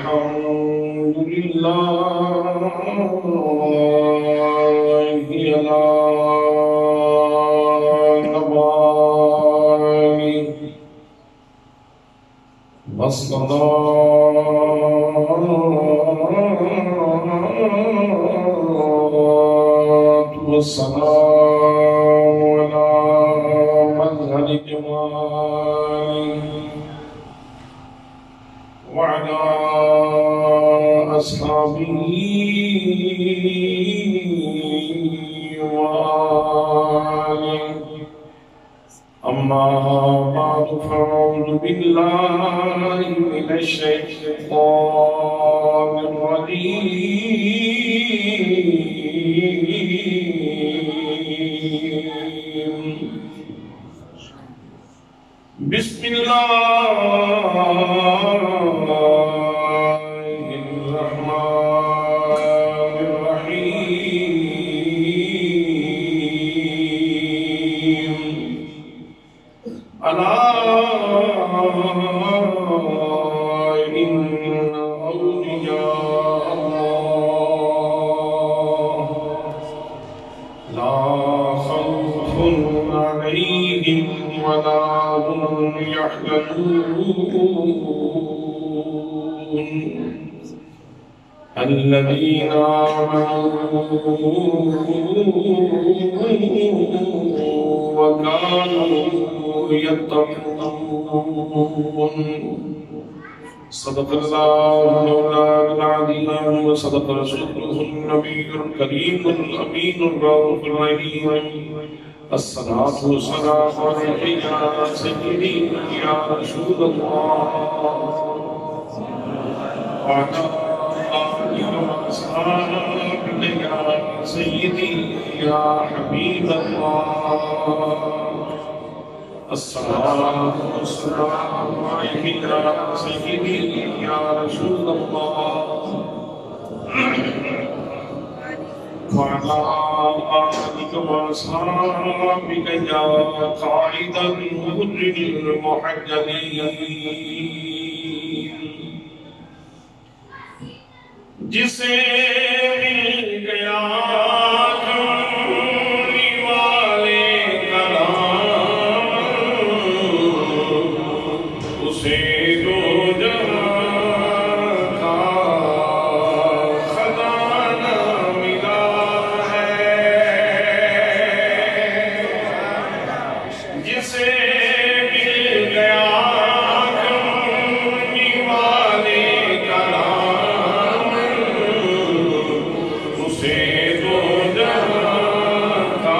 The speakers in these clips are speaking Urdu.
الحمد لله على نبائه والصلاة والسلام على مظهر جماله وعلى أصحابه وآله أما بعد فأعوذ بالله من الشيطان الرجيم بسم الله الرحمن الرحيم ألا إن أولياء الله لا خوف عليهم ولا هم يحزنون الذين آمنوا وكانوا يتقون صدق الله مولانا العظيم وصدق رسوله النبي الكريم الأمين الرؤوف الرحيم الصلاة والسلام عليك يا سيدي يا رسول الله وعلى آلك وأصحابك يا سيدي يا حبيب الله الصلاة والسلام عليك يا سيدي يا رسول الله وعلى آلك وأصحابك يا قائد الغر المحجلين جسے مل گیا کملی والے کلام اسے دو جہاں کا خزانہ ملا ہے جسے مل گیا کملی والے کلام اسے دو جہاں کا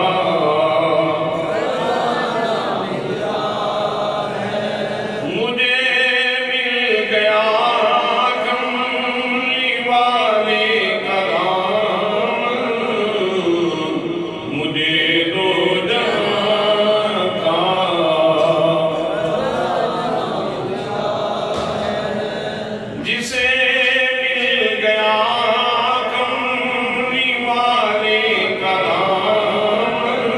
مجھے مل گیا کملی والے کلام مجھے دو جہاں کا جسے مل گیا کملی والے کلام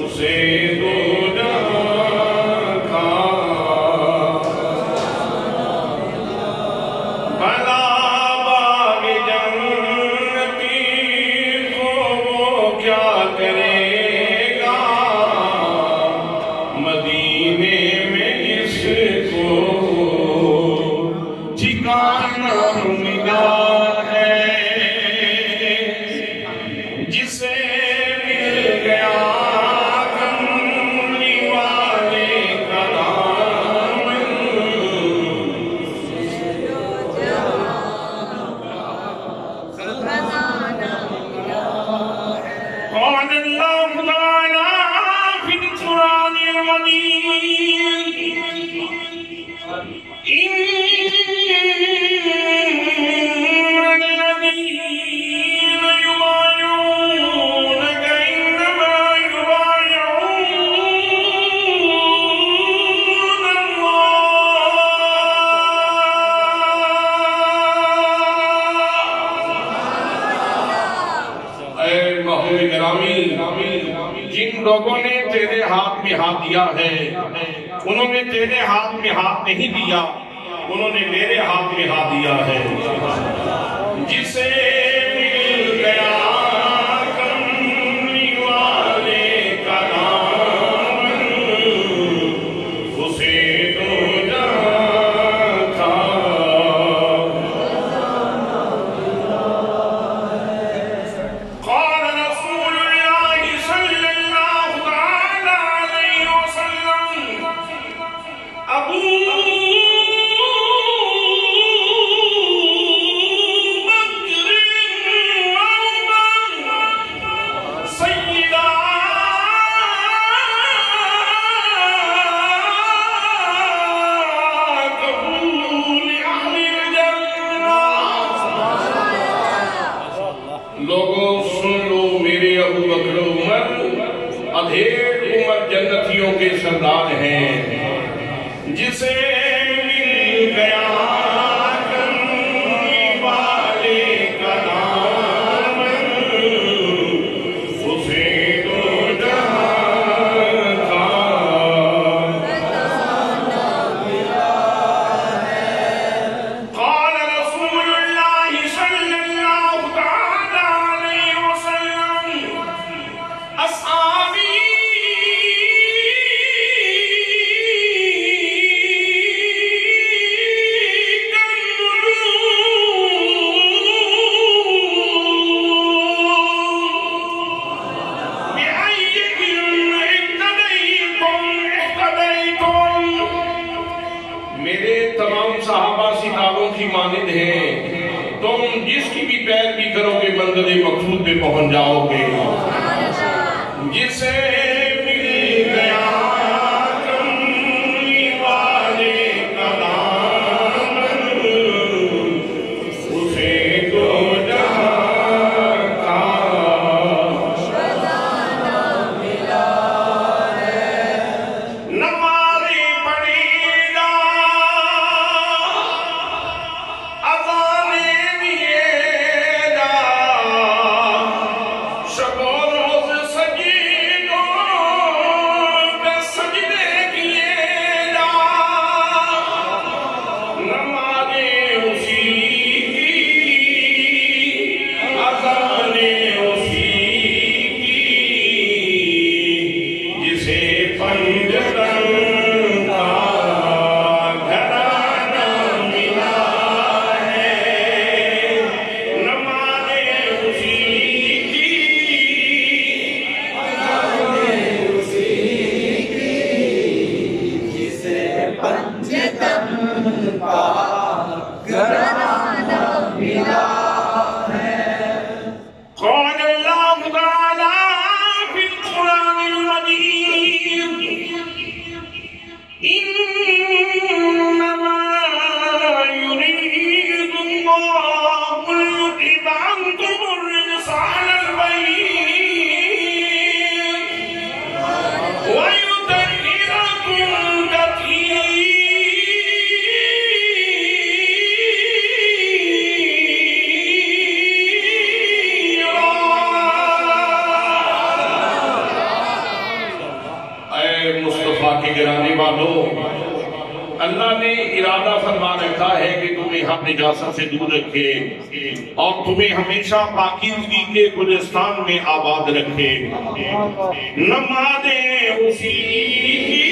اسے دو جہاں کا بھلا باغ جنتی کو وہ کیا کرے گا مدینے میں اس کو ٹھکانہ ملا ہے جسے مل گیا کملی ہاتھ میں ہاتھ دیا ہے، انہوں نے تیرے ہاتھ میں ہاتھ نہیں دیا، انہوں نے میرے ہاتھ میں ہاتھ دیا ہے۔ جسے مل گیا کملی والے کا دامن، اسے تو جہاں تھا۔ قال رسول اللہ صلی اللہ تعالی علیہ وسلم ابو لوگوں سن لو، میرے ابو بکر عمر ادھیڑ عمر جنتیوں کے سردار ہیں۔ جسے مل گیا کملی والے کا دامن، اسے تو جہاں تھا۔ قال رسول اللہ صلی اللہ تعالی علیہ وسلم اصحابی میرے تمام صحابہ ستاروں کی مانند ہیں، تم جس کی بھی پیروی کرو گے منزل مقصود پہ پہنچ جاؤ گے۔ جسے مل گیا کملی والے کا دامن، اسے تو جہاں تھا۔ نمازیں پڑھے گا، اذانیں دیے گا، شب و روز سجدوں پہ سجدے کیے گا۔ نمازیں اسی کی، اذانیں اسی کی، جسے پنجتن کا گھرانہ ملا ہے۔ نمازیں اسی کی، قال اللہ تعالی فی القرآن المجید انما يريد الله ليذهب عنكم الرجس اهل البيت ويطهركم تطہیرا۔ اے مصطفیٰ کے گرانے والوں، اللہ نے ارادہ فرما رکھا ہے کہ تمہیں ہر نجاست سے دور رکھے اور تمہیں ہمیشہ پاکیزگی کے گلستان میں آباد رکھے۔ نمازیں اسی کی،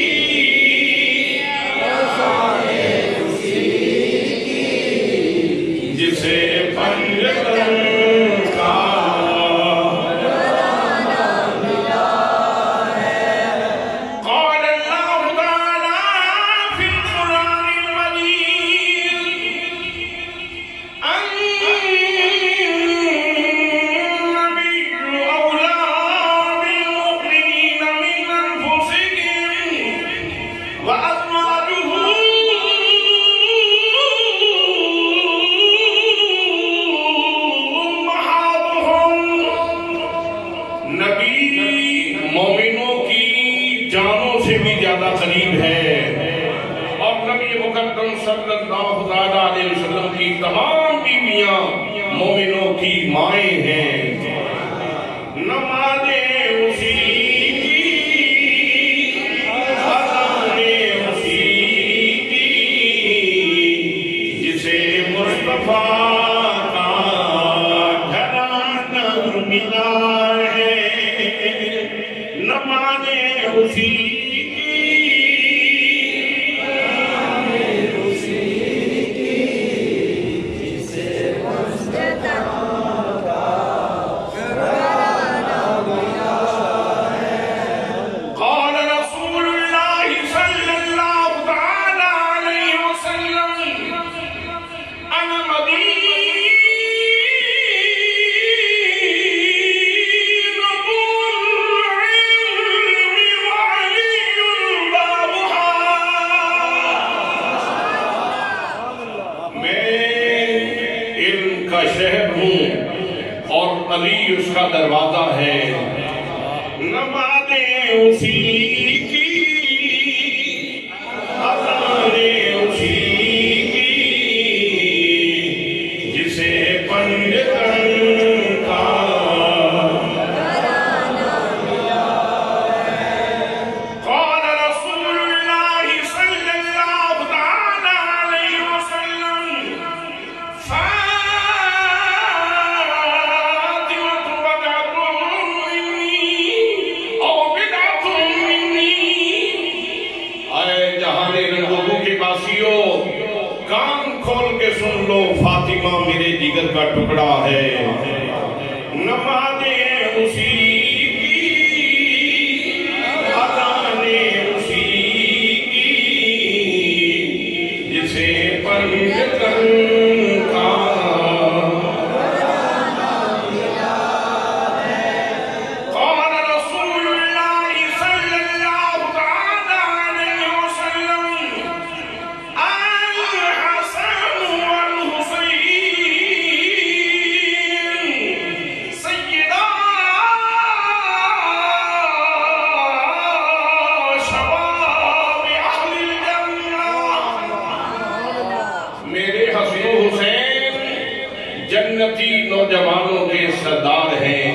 جسے پنجتن کا قال اللہ تعالی فی القرآن المجید النبی اولی بالمؤمنین من انفسهم وازواجہ امہاتہم۔ نبی مومنوں کی جانوں سے بھی زیادہ قریب ہے، اور نبی مقدم صلی اللہ علیہ وسلم کی تمام بیویاں مومنوں کی مائیں ہیں۔ نمازیں اسی کی، اسی اس کا دروازہ ہے نمازیں اسی کی اذانیں اسی کی جسے پنجتن کا قال رسول اللہ صلی اللہ علیہ وسلم کان کھول کے سن لو، فاطمہ میرے جگر کا ٹکڑا ہے، نمازیں اسی کی اذانیں اسی کی جسے پنجتن کا جنتی نوجوانوں کے سردار ہیں،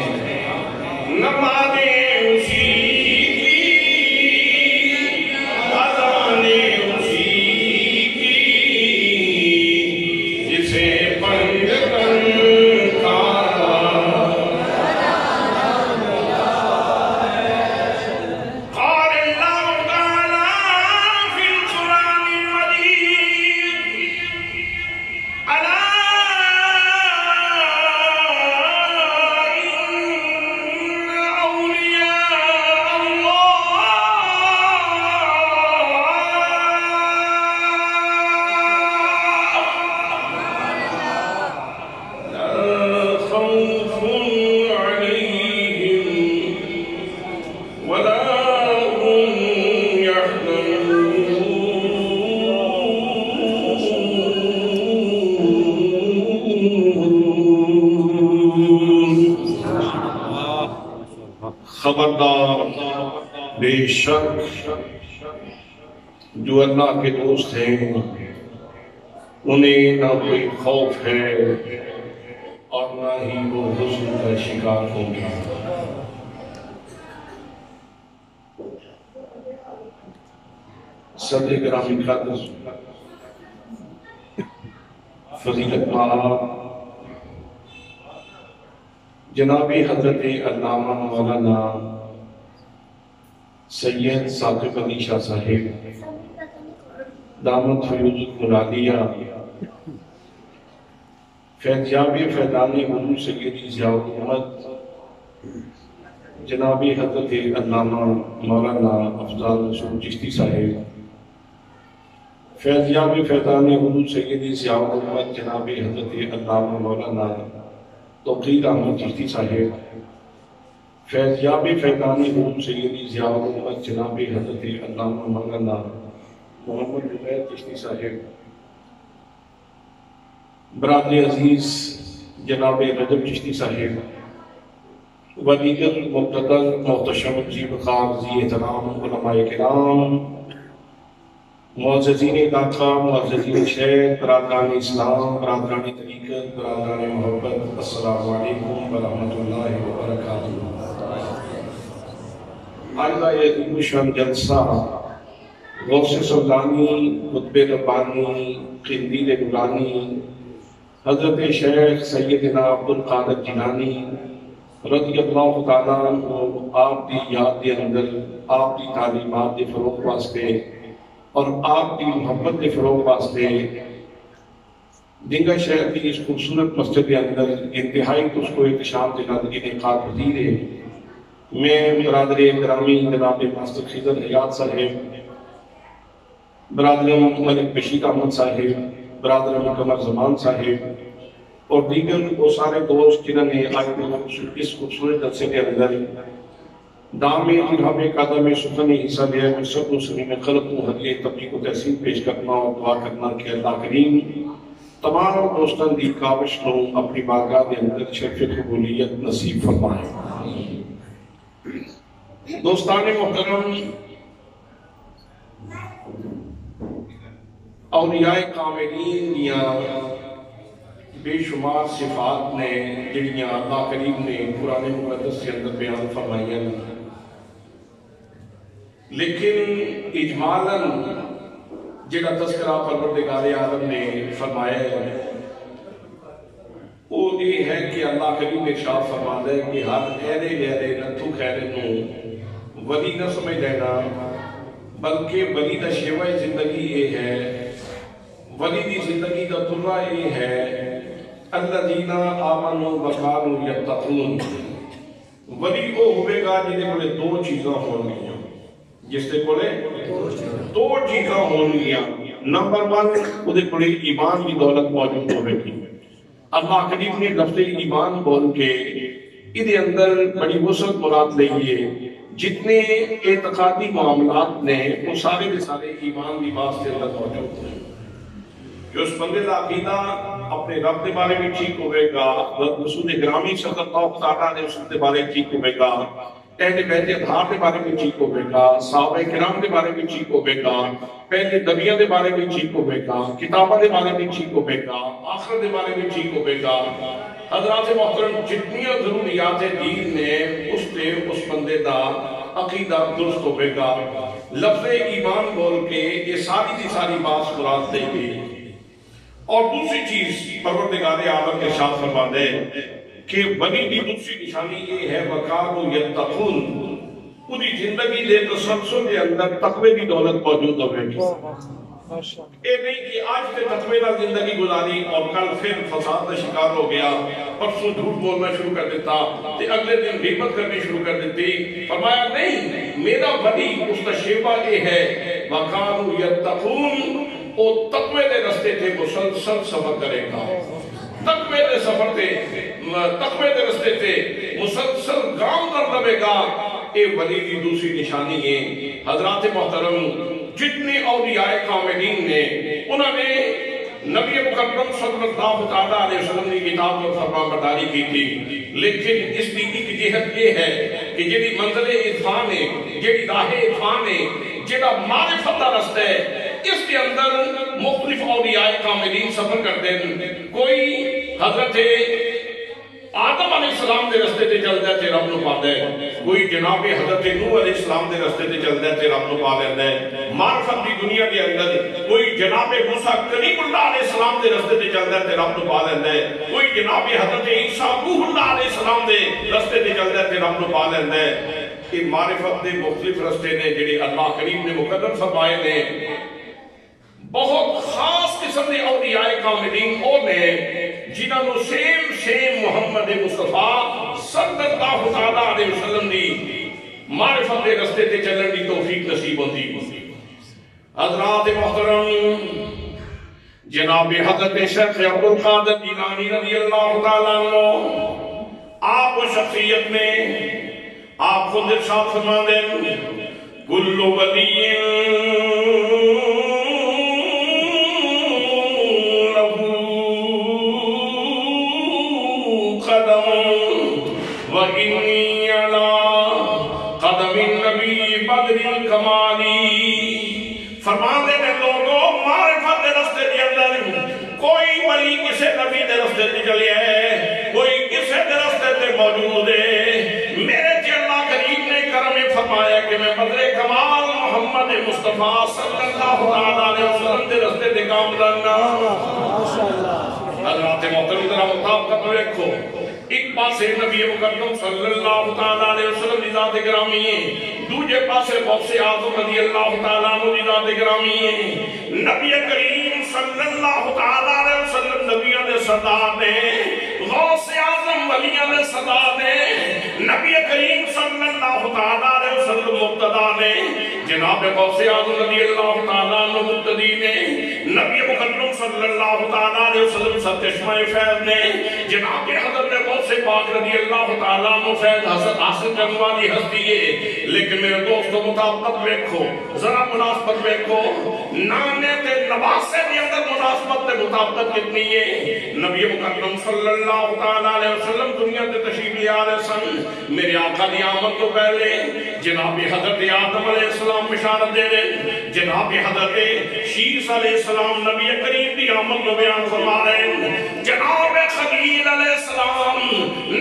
نمازیں اسی کی اذانیں اسی کی جسے پنجتن کا قال اللہ تعالی فی القرآن المجید الا خبردار، بے شک جو اللہ کے دوست ہیں انہیں نہ کوئی خوف ہے اور نہ ہی وہ حزن کا شکار ہوں گے۔ صدر گرامی قدر فضیلت مآب جناب حضرت علامہ مولانا سید ثاقب علی شاہ صاحب دامت فیوز المرادیہ فیضیاب فیضان حضور سیدی ضیاء الامت جناب حضرت علامہ مولانا افضل رسول چشتی صاحب فیضیاب فیضان حضور سیدی ضیاء الامت جناب حضرت علامہ مولانا توقیر احمد چشتی صاحب فیضیاب فیضان حضور سیدی ضیاء الامت جناب حضرت علامہ مولانا محمد جبیر چشتی صاحب برادر عزیز جناب رجب چشتی صاحب و دیگر مقتدر محتشم جی بخار ذی احترام علماء کرام معززین داخلہ معززین شیخ برادران اسلام برادران طریقت برادران محبت السلام علیکم ورحمۃ اللہ وبرکاتہ۔ آج کا یہ عظیم جلسہ غوث سلطانی قطب ربانی قندیل نورانی حضرت شیخ سیدنا عبدالقادر جیلانی رضی اللہ تعالیٰ عنہ آپ دی یاد دے اندر آپ کی تعلیمات کے فروغ واسطے اور آپ کی محبت کے فروغ واسطے دنگا شہر کی اس خوبصورت مسجد کے اندر انتہائی اس کو احتشام کے نال انعقاد پذیر ہے۔ میں برادر گرامی جناب ماسٹر خضر حیات صاحب، برادر ملک بشیر احمد صاحب، برادر قمر زمان صاحب اور دیگر وہ سارے دوست جنہوں نے آج اس خوبصورت جلسے کے اندر دام جناب قدم سخن حصہ لیا، میں سب مسلمین میں خلق ہدیہ تبلیغ و تحسین پیش کرنا اور دعا کرنا کہ اللہ کریم تمام دوستان دی کاوش کو اپنی بارگاہ کے اندر شرف قبولیت نصیب فرمائے۔ دوستان محترم، اولیاء کاملین یا بے شمار صفات نے جڑیاں اللہ کریم نے قرآن مقدس کے اندر بیان فرمائی ہیں، لیکن اجمالاً جڑا تذکرہ پروردگار عالم نے فرمایا ہے وہ یہ ہے کہ اللہ کریم نے ارشاد فرمایا ہے کہ ہر ایرے لیرے نتھو خیرے نو ولی نہ سمجھ لینا، بلکہ ولی دا شیوہ زندگی یہ ہے، ولی دی زندگی دا طرہ یہ ہے الذین آمنوا وکانوا یتقون۔ ولی وہ ہوئے گا جنہیں بولے دو چیزاں ہون گیا، جس سے بولے دو چیزاں ہون گیا۔ نمبر 1 وہ دے بولے ایمان کی دولت موجود ہوئے گی۔ اللہ کریم نے لفظ ایمان بول کے ادھے اندر بڑی وسعت مراد لئیے، جتنے اعتقادی معاملات نے وہ سارے کے سارے ایمان کی بات سے اندر موجود ہیں۔ جو اس بندے کا عقیدہ اپنے رب کے بارے میں ٹھیک ہوئے گا، رسول گرامی صلی اللہ علیہ وسلم کے بارے میں ٹھیک ہوئے گا، اہل بیت اطہار کے بارے میں ٹھیک ہوئے گا، صحابہ کرام کے بارے میں ٹھیک ہوئے گا، پہلے نبیوں کے بارے میں ٹھیک ہوئے گا، کتابوں کے بارے میں ٹھیک ہوئے گا، آخرت کے بارے میں ٹھیک ہوئے گا۔ حضرات محترم، جتنی ضروریات دین نے اس بندے کا عقیدہ درست ہوئے گا۔ لفظ ایمان بول کے یہ ساری کی ساری بات مراد دے گی۔ اور دوسری چیز پروردگار عالم کے ساتھ فرماتے ہیں کہ ولی کی دوسری نشانی یہ ہے وَقَالُوا يَتَّقُونَ، پوری زندگی دے تسلسل کے اندر تقوی کی دولت موجود ہوئے گی۔ اے نہیں کہ آج سے تقوی نہ زندگی گزاری اور کل پھر فساد کا شکار ہو گیا، پرسوں جھوٹ بولنا شروع کر دیتا، اگلے دن غیبت کرنی شروع کر دیتی۔ فرمایا نہیں، میرا ولی اس کا شیبہ یہ ہے وَقَالُوا يَتَّقُونَ، وہ تقوی دے رستے تھے مسلسل سفر کرے گا، تقوی دے سفر تھے، تقوی دے رستے تھے مسلسل گام کر لگے گا۔ اے ولی کی دوسری نشانی ہے۔ حضرات محترم، جتنے اولیاء کاملین نے انہوں نے نبی مکرم صلی اللہ علیہ وسلم کی کتاب میں فرما برداری کی تھی، لیکن اس کی ایک جہت یہ ہے کہ جیڑی منزل عرفان ہے، جیڑی راہ عرفان ہے، جیڑا معرفت کا رستہ ہے، اس کے اندر مختلف اولیاء کاملین سفر کرتے ہیں۔ کوئی حضرت آدم علیہ السلام دے رستے تے چل جاتے رب نو پا دے، کوئی جناب حضرت نوح علیہ السلام دے رستے تے چل جاتے رب نو پا لیندے۔ معرفت دی دنیا کے اندر کوئی جناب موسیٰ کلیم اللہ علیہ السلام دے رستے تے چل جاتے رب نو پا لیندے، کوئی جناب حضرت عیسیٰ روح اللہ علیہ السلام دے رستے تے چل جاتے رب نو پا لیندے۔ یہ معرفت دے مختلف رستے نے جڑے اللہ کریم نے مقدر فرمائے نے۔ بہت خاص قسم دے اولیاء کاملین او نے جنہاں نو سیم محمد مصطفیٰ صلی اللہ علیہ وسلم دی معرفت دے رستے تے چلن دی توفیق نصیب ہوندی۔ حضرات محترم، جناب حضرت شیخ عبدالقادر جیلانی رضی اللہ تعالیٰ عنہ، آپ و شخصیت میں آپ خود ارشاد فرما دیں کل ولی وَإِنِّي عَلَىٰ قَدَمِ النَّبِيِّ بَدْرِ الْكَمَالِ۔ فرمانے میں لوگوں معرفت دے رستے دے اندر کوئی ولی کسے نبی دے رستے دے چلی ہے، کوئی کسے دے رستے دے موجود ہے۔ میرے جی اللہ کریم نے کرم فرمایا کہ میں بدر کمال محمد مصطفیٰ صلی اللہ علیہ وسلم دے رستے دے کام کرنا۔ حضرات محترم ذرا مطابقت میں رکھو، ایک پاسے نبی مکرم صلی اللہ تعالیٰ علیہ وسلم دی ذات گرامی ہے، دوجے پاسے غوث اعظم رضی اللہ تعالیٰ عنہ دی ذات گرامی ہے۔ نبی کریم صلی اللہ تعالیٰ علیہ وسلم نبیوں دے سردار نے، غوث اعظم ولیوں دے سردار نے، نبی کریم صلی اللہ تعالیٰ علیہ وسلم مقتدا نے، جناب غوث اعظم رضی اللہ تعالیٰ عنہ مقتدی نے، نبی مکرم صلی اللہ تعالیٰ علیہ وسلم چشمہ فیض نے، جناب حضرت غوث پاک رضی اللہ تعالیٰ عنہ فیض حاصل کرنے والی ہستی ہے۔ لیکن میرے دوستو مطابقت ویکھو، ذرا مناسبت ویکھو، نانے تے نواسے دی اندر مناسبت تے مطابقت کتنی ہے؟ نبی مکرم صلی اللہ تعالیٰ علیہ وسلم دنیا تے تشریف لے آ رہے سن، میرے آقا دی آمد تو پہلے جناب حضرت آدم علیہ السلام بشارت دے رہے، جناب حضرت شیس علیہ السلام نبی کریم دی آمد کو بیان فرما رہے ہیں، جناب خلیل علیہ السلام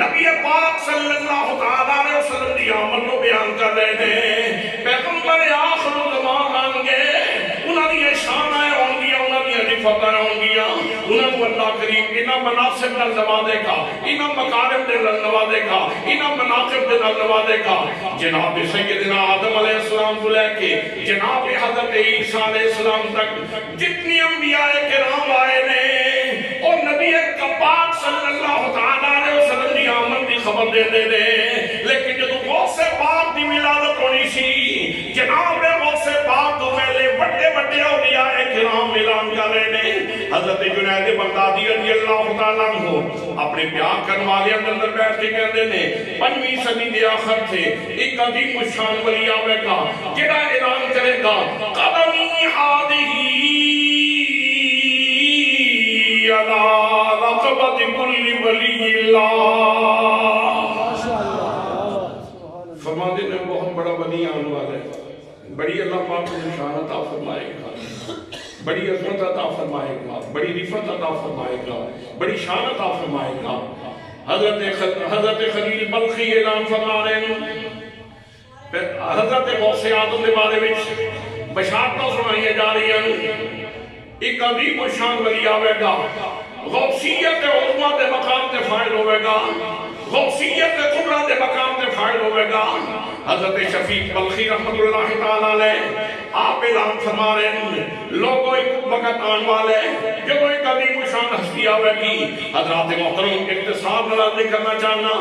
نبی پاک صلی اللہ تعالیٰ علیہ وسلم دی آمد کو بیان کر رہے ہیں۔ پیغمبر آخر زمان آنگے، انہوں نے شان آئے ہوں گیا، انہوں نے رفت آئے ہوں گیا، انہوں نے اللہ کریم انہاں مناسب نال نوازے گا، انہاں مکارم دے نال نوازے گا، انہاں مناقب دے نال نوازے گا۔ جناب سیدنا آدم علیہ السلام کو لے کے جناب حضرت عیسیٰ علیہ السلام تک جتنی انبیاء کرام آئے نے، اور نبی پاک صلی اللہ تعالیٰ علیہ وسلم دی آمد دی خبر دے دے دے، لیکن جدو غوث پاک دی ولادت ہونی سی، جناب غوث پاک تو پہلے بڑے بڑے اولیاء کرام اعلان کر رہے نے۔ حضرت جنید بغدادی رضی اللہ تعالیٰ عنہ اپنے پیار کرنے والے اندر بیٹھ کے کہتے نے، 5ویں صدی دے آخر تھے ایک عظیم الشان ولی آوے گا جڑا اعلان کرے گا قدمی ہادہی علی رقبت کل ولی اللہ۔ فرما دینے بہت بڑا ولی آنے والا ہے، بڑی اللہ پاک نے شان عطا فرمائے گا، بڑی عظمت عطا فرمائے گا، بڑی رفت عطا فرمائے گا، بڑی شان عطا فرمائے گا۔ حضرت خلیل بلخی اعلان فرما رہے ہیں، حضرت غوث اعظم کے بارے میں بشارتیں سنائی جا رہی ہیں، ایک عظیم الشان ولی آوے گا، غوثیت عظمہ دے مقام تے فائل ہوئے گا، غوثیت کبریٰ دے مقام تے فائل ہوئے گا۔ حضرت شفیق بلخی رحمت اللہ تعالیٰ علیہ آپ اعلان فرما رہے ہیں، لوگوں ایک وقت آن والے جب ایک عظیم الشان ہستی آوے گی۔ حضرات محترم اختصار نلازی کرنا چاہنا،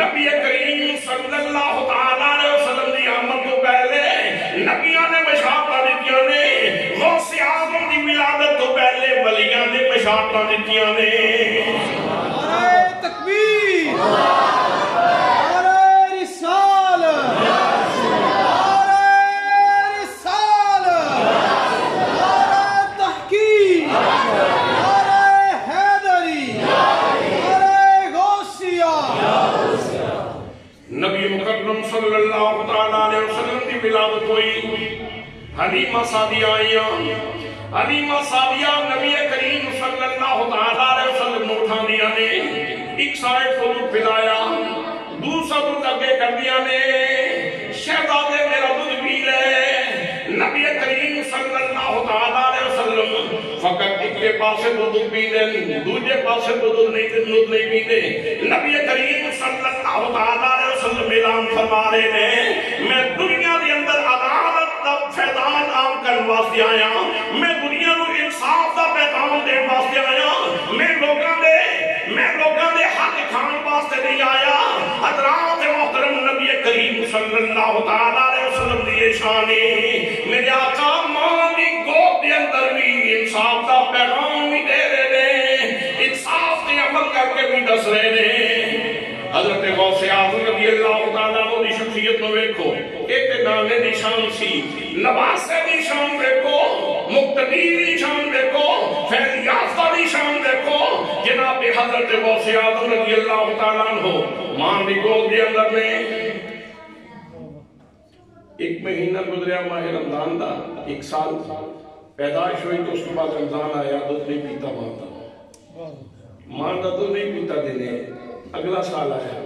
نبی کریم صلی اللہ تعالیٰ علیہ وسلم دی آمد کو پہلے نبیان نے بشارتاں دیتیاں نے، غوث اعظم دی ولادت تو پہلے ولیان نے بشارتاں دیتیاں نے۔ نعرہ تکبیر، نعرہ رسالت، نعرہ رسالت، نعرہ تحقیق، نعرہ حیدری، نعرہ غوثیہ۔ نبی مکرم صلی اللہ تعالیٰ علیہ وسلم کی ولادت ہوئی، حلیمہ سعدیہ آئیاں، حلیمہ سعدیہ نبی کریم صلی اللہ تعالیٰ علیہ وسلم نے اٹھا دیا نے، ایک سائے کو دودھ پلایا، دوسرا دودھ اگے کر دیا نے، شہزادے میرا دودھ پی لے۔ نبی کریم صلی اللہ تعالیٰ علیہ وسلم فقط ایک کے پاسے دودھ پی دے، دوجے پاسے دودھ نہیں پی دے۔ نبی کریم صلی اللہ تعالیٰ علیہ وسلم اعلان فرما رہے نے، میں دنیا دے اندر عدالت دا فیضان عام کرنے واسطے آیا، میں دنیا نو انصاف دا پیغام دین واسطے آیا، میں لوگاں دے حق کھان واسطے نہیں آیا۔ حضرات محترم نبی کریم صلی اللہ تعالیٰ علیہ وسلم دی شان ہے، میرے آقا ماں دی گود دے اندر بھی انصاف دا پیغام بھی دے رہے نے، انصاف دے عمل کر کے بھی دس رہے نے۔ حضرت غوث اعظم رضی اللہ تعالیٰ عنہ دی شخصیت میں دیکھو، ایک نانے دی شان سی، نواسے دی شان دیکھو، مقتدی دی شان دیکھو، فیض یافتہ دی شان دیکھو۔ جناب حضرت غوث اعظم رضی اللہ تعالیٰ عنہ ماں دی گود دے اندر میں ایک مہینہ گزریا ماہ رمضان دا، ایک سال پیدائش ہوئی تو اس کے بعد رمضان آیا، دودھ نہیں پیتا ماں دا دودھ نہیں پیتا دینے۔ اگلا سال آیا،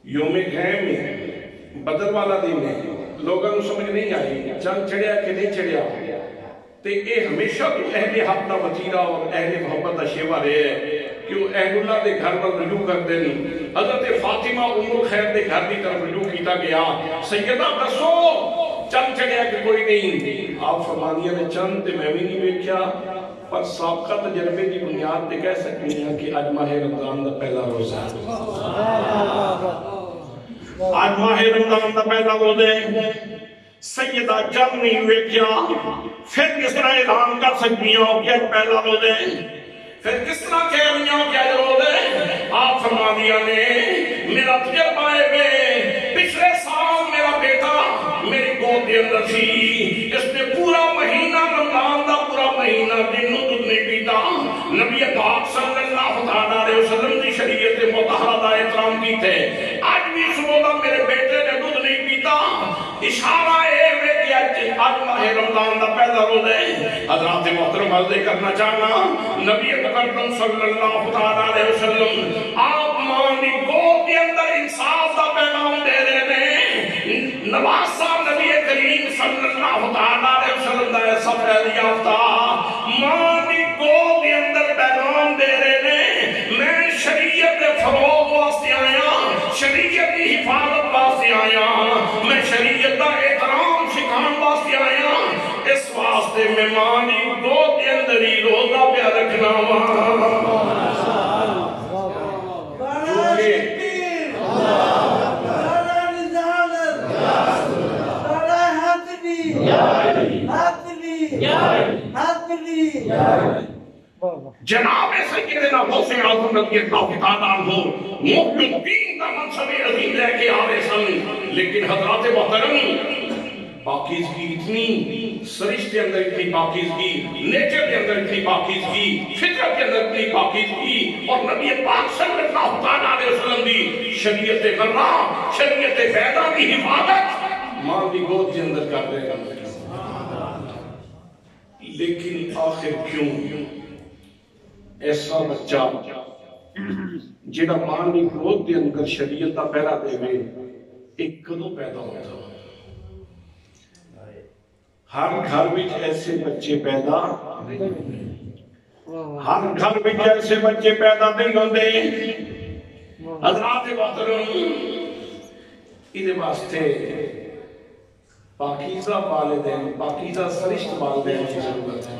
یوم خیم میں بدر والا دن ہے، لوگوں کو سمجھ نہیں آئی جنگ چڑھیا کہ نہیں چڑھیا، تے اے ہمیشہ تو اہل حق دا وطیرہ اور اہل محبت دا شیوہ رہے، کہ وہ اہل اللہ دے گھر پر رجوع کر دیں. حضرت فاطمہ ام الخیر دے گھر دی طرف رجوع کیتا گیا. سیدہ دسو چند چڑیا کہ کوئی نہیں. آپ فرمانیاں نے چند تے میں بھی نہیں ویکھیا پر سابقہ تجربے کی بنیاد تے کہہ سکتے ہیں کہ اج ماہ رمضان دا پہلا روزہ آج ماہ رمضان دا پہلا روزہ ہے. سیدہ جب نہیں ویکھیا پھر کس طرح اعلان کر سکتی ہوں کہ پہلا روزہ ہے؟ پھر کس طرح کہہ رہی ہوں کہ روزہ ہے؟ آپ فرما دیا نے میرا تجربہ ہے پچھلے سال میرا بیٹا میری گود کے اندر سی. اس نے پورا مہینہ رمضان دا پورا مہینہ دن دودھ نہیں پیتا. نبی پاک صلی اللہ علیہ وسلم کی شریعت مطہرہ دا احترام کیتے. آج بھی صبح دا میرے بیٹے نے دودھ نہیں پیتا. اشارہ آج ماہ رمضان دا پہلا روزہ ہے. حضرات محترم عرض کرنا چاہنا نبی مکرم صلی اللہ علیہ وسلم آپ مانی گود کے اندر انصاف دا پیغام دے رہے ہیں. نواسا نبی کریم صلی اللہ علیہ وسلم دا ایسا فیض یافتہ مانی گود کے اندر پیغام دے رہے ہیں میں شریعت فروغ واسطے آیا, شریعت کی حفاظت واسطے آیا, میں شریعت دا احترام سکھان واسطے آیا. اس واسطے میں مانی گود کے اندر ہی روزہ پہ رکھنا جناب سیدنا حسین اعظم رضی اللہ تعالیٰ عنہ محی الدین کا منصب عظیم لے کے آ رہے سن. لیکن حضرات محترم پاکیزگی اتنی, سرشت کے اندر اتنی پاکیزگی, نیچر کے اندر اتنی پاکیزگی, فطرت کے اندر اتنی پاکیزگی, اور نبی پاک صلی اللہ علیہ وسلم دی شریعت غرہ شریعت فیضہ کی حفاظت ماں دی گود کے اندر کر رہے ہیں. لیکن آخر کیوں ایسا بچہ جڑا ماں دی گود کے اندر شریعت کا پہرا دے وے ایک کدوں پیدا ہوتا؟ ہر گھر وچ ایسے بچے پیدا ہر گھر وچ ایسے بچے پیدا نہیں ہوندے. حضرات محترم اس واسطے پاکیزہ والدین, پاکیزہ سرشت والدین کی ضرورت ہے.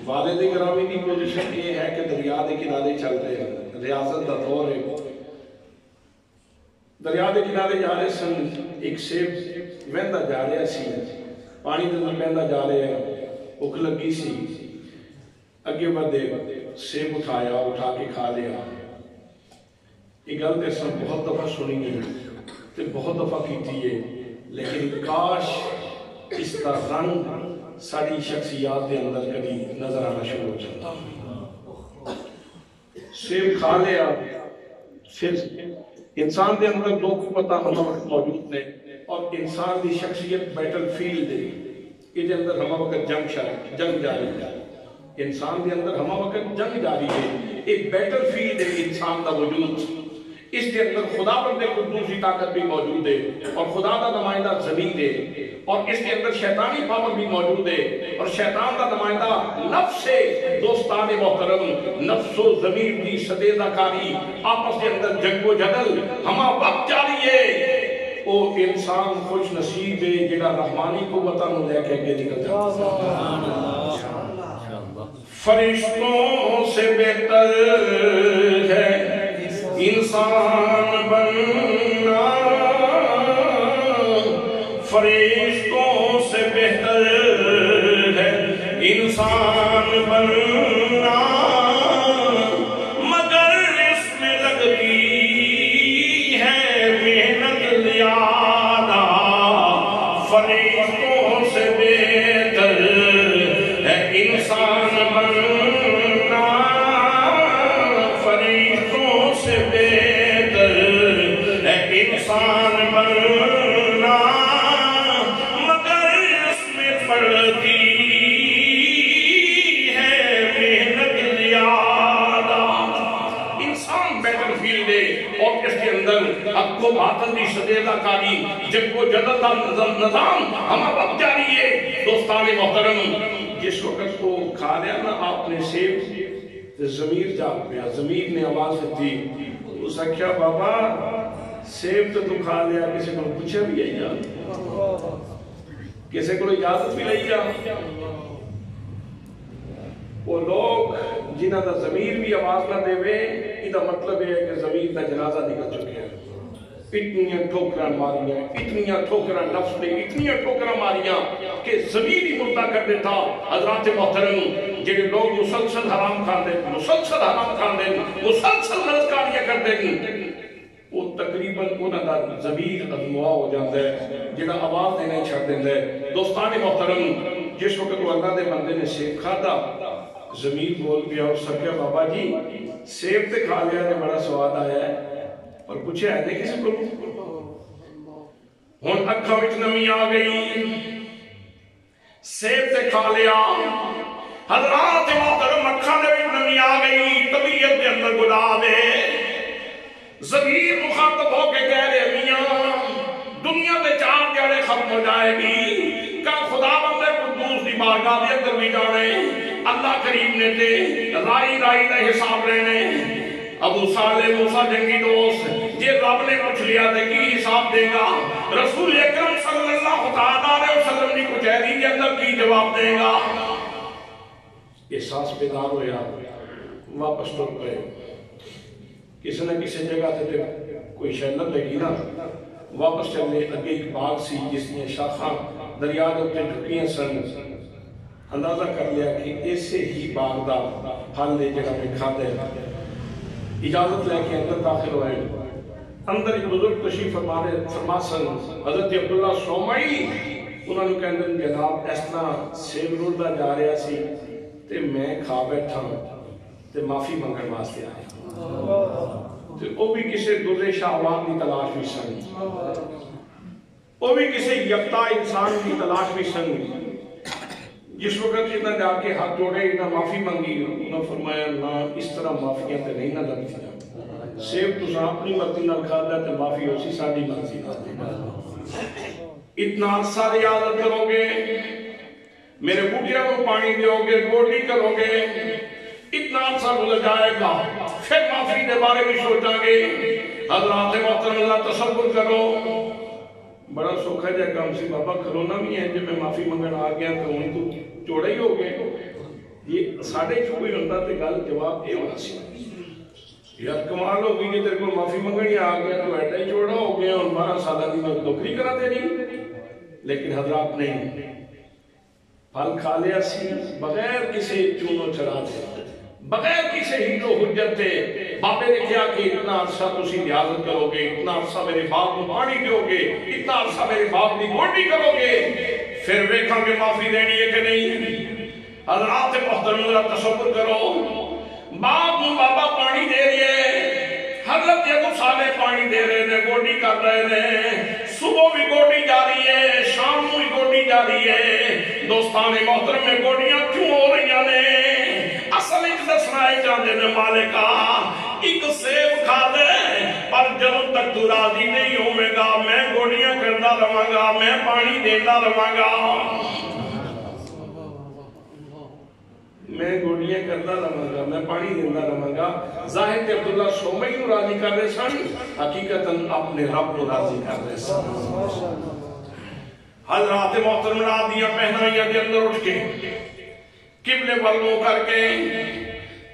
والد گرامی کی پوزیشن یہ ہے کہ دریا دے کنارے چل رہے ہیں, ریاضت کا دور ہے. دریا دے کنارے جا رہے سن, ایک سیب وہندا جا رہا سی, پانی دے اندر بہندا جا رہے ہیں, بھوک لگی سی, اگے بڑھے سیب اٹھایا, اٹھا کے کھا لیا. یہ گل تے سن بہت دفعہ سنی ہے تے بہت دفعہ کیتی ہے, لیکن کاش اس کا رنگ ساری شخصیات دے اندر کبھی نظر آنا شروع ہو جاتا. سیب کھا لیا, پھر انسان دے اندر دو قوتاں ہم وقت موجود نے, اور انسان دی شخصیت بیٹل فیلڈ ہے, یہ اندر ہم وقت جنگ جاری ہے. انسان دے اندر ہم وقت جنگ جاری ہے, ایک بیٹل فیلڈ ہے انسان دا وجود. اس کے اندر خدا بندے قدوسی طاقت بھی موجود ہے, اور خدا دا نمائندہ زمین ہے, اور اس کے اندر شیطانی پاور بھی موجود ہے, اور شیطان دا نمائندہ نفس ہے. دوستان محترم, نفس و ضمیر دی سدیدہ کاری آپس کے اندر جنگ و جدل ہما وقت جاری ہے. او انسان خوش نصیب ہے جڑا رحمانی قوتاں نوں لے کے اگے نکل جاتا. فرشتوں سے بہتر ہے انسان بننا, فرشتوں سے بہتر ہے انسان بننا, مگر اس میں لگتی ہے محنت زیادہ. فرشتوں سے بہتر ہے انسان بننا, فرشتوں سے بہتر ہے انسان بننا, مگر اس میں پڑتی ہے محنت زیادہ. انسان بیٹل فیلڈ ہے, اور اس کے اندر حق و باطل دی شدیدہ کاری جنگ و جدل کا نظام ہمارا وقت جاری ہے. دوستان محترم, جس وقت کو کھا لیا نا آپ نے سیب, تے ضمیر جاگ پیا. ضمیر نے آواز دیتی. اس آخیا بابا سیب تو کھا لیا, کسی کو پوچھا بھی ہے جا, کسی کو اجازت بھی لئی جا. وہ لوگ جنہ دا ضمیر بھی آواز نہ دے وے, یہ مطلب ہے کہ ضمیر دا جنازہ نکل چکے ہیں. اتنی ٹھوکراں ماریاں, اتنی ٹھوکراں نفس نے اتنی ٹھوکراں ماریاں کہ ضمیر ہی مردہ کر دیتا. حضرات محترم, جنہیں لوگ مسلسل حرام کھاندے, مسلسل حرام کھاندے, مسلسل غلطکاریاں کردے ہیں, وہ تقریباً انہاں دا ضمیر ادموا ہو جاتا ہے, جڑا آواز دینا چھڑ دیندا ہے. دوستان محترم, جس وقت وہ اللہ دے بندے نے سیب کھادا, ضمیر بول پیا اور سکیا بابا جی سیب تے کھا لیا تے بڑا سواد آیا ہے, اور پوچھے ہے نہیں کسی کو. ہن اکھاں وچ نمی آ گئی, سیب تے کھا لیا. حضرات محترم اکھاں دے وچ نمی آ گئی, طبیعت دے اندر گناہ دے. ضمیر مخاطب ہو کے کہہ رہے میاں دنیا دے 4 دیہڑے ختم ہو جائے گی, کا خدا بندے قدوس دی بارگاہ دے اندر بھی جانے. اللہ کریم نے تے رائی رائی دا حساب لینے. ابو صالح موسیٰ جنگی دوست, یہ رب نے پوچھ لیا تھا کی حساب دے گا؟ رسول اکرم صلی اللہ علیہ وسلم نے کچہری کے اندر کی جواب دے گا؟ احساس بیدار ہویا, واپس ٹر پئے. کسی نہ کسی جگہ تے کوئی شہلت لگی نا, واپس چلنے. اگے ایک باغ سی جس نے شاخاں دریا دے اوپر جھکیاں سن. اندازہ کر لیا کہ ایسے ہی باغ دا پھل لے جگہ میں کھاتے ہیں. اجازت لے کے اندر داخل ہوئے. اندر ایک بزرگ تشریف فرما سن, حضرت عبداللہ سومائی. انہوں نے کہندے جناب اس طرح سیب رلدا جا رہا سی تے میں کھا بیٹھا تے معافی منگن واسطے آیا. تے او بھی کسی در شہوات کی تلاش بھی سن, او بھی کسی یکتا انسان کی تلاش بھی سن. جس وقت انہاں جا کے ہاتھ جوڑے, انہاں معافی مانگی, انہاں فرمایا نہ اس طرح معافیاں تے نہیں نہ لگتی. سیب تساں اپنی مرضی نال کھادا تے معافی اسی ساڈی مرضی نال. اتنا عرصہ ریاضت کرو گے, میرے بوٹیاں کو پانی دیو گے, گوڈی کرو گے, اتنا عرصہ گزر جائے گا, پھر معافی دے بارے میں سوچا گے. حضرات محترم اللہ تصور کرو, بڑا سوکھا جا کام سی بابا, کھلونا بھی ہے جب میں معافی منگن آ گیا تو ہوں تو چوڑا ہی ہو گئے. یہ ساڑھے چوئی ہوتا تے گل جواب اے ہونا سی, یار کمال ہو گئی کہ تیرے کو معافی منگن ہی آ گیا تو ایڈا ہی چوڑا ہو گیا اور 12 سالہ دی میں نوکری کرا دے رہی. لیکن حضرات نہیں, پھل کھا لیا سی بغیر کسی چونو چڑھا دے, بغیر کسی ہیلو حجت تے. بابے نے کیا کہ اتنا عرصہ تسی ریاضت کرو گے, اتنا عرصہ میرے باپ کو پانی دیو گے, اتنا عرصہ میرے باپ کی گوڈی کرو گے, پھر ویکھاں کے معافی دینی ہے کہ نہیں. حضرات محترم ذرا تصور کرو, باپ کو بابا پانی دے رہی ہے, حضرت ابو صالح پانی دے رہے ہیں, گوڈی کر رہے ہیں, صبح بھی گوڈی جاری ہے, شام بھی گوڈی جاری ہے. دوستان محترم میں گوڈیاں کیوں ہو رہی ہیں؟ اصل ایک دسنائے جاندے نے مالکا, ایک سیب کھا دے پر جب تک تو راضی نہیں ہوئے گا میں گوڈیاں کردا رہاں گا, میں پانی دینا رہاں گا, میں گوڈیاں کردا رہاں گا, میں پانی دینا رہاں گا. ظاہر کہ عبداللہ سومئی کو راضی کر رہے سن, حقیقتاً اپنے رب کو راضی کر رہے سن. حضرات محترم رادیاں پہنائیاں دے اندر اٹھ کے قبلے والوں کر کے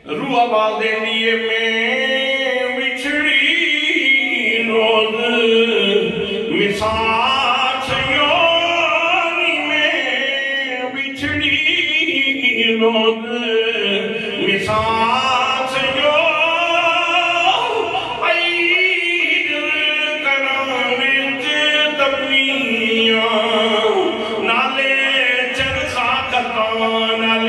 روح آواز دے دیئے, میں وچھڑی روز مثال چھیونی, میں وچھڑی روز مثال چھیون, عید کرم وچ تبنیاں نالے چرخا کتان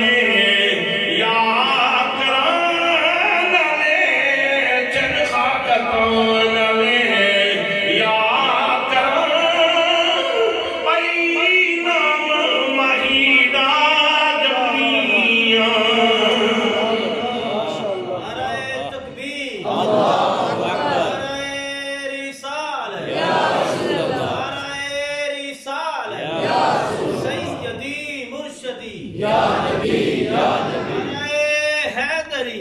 یا نبی, یا نبی, یا حیدری,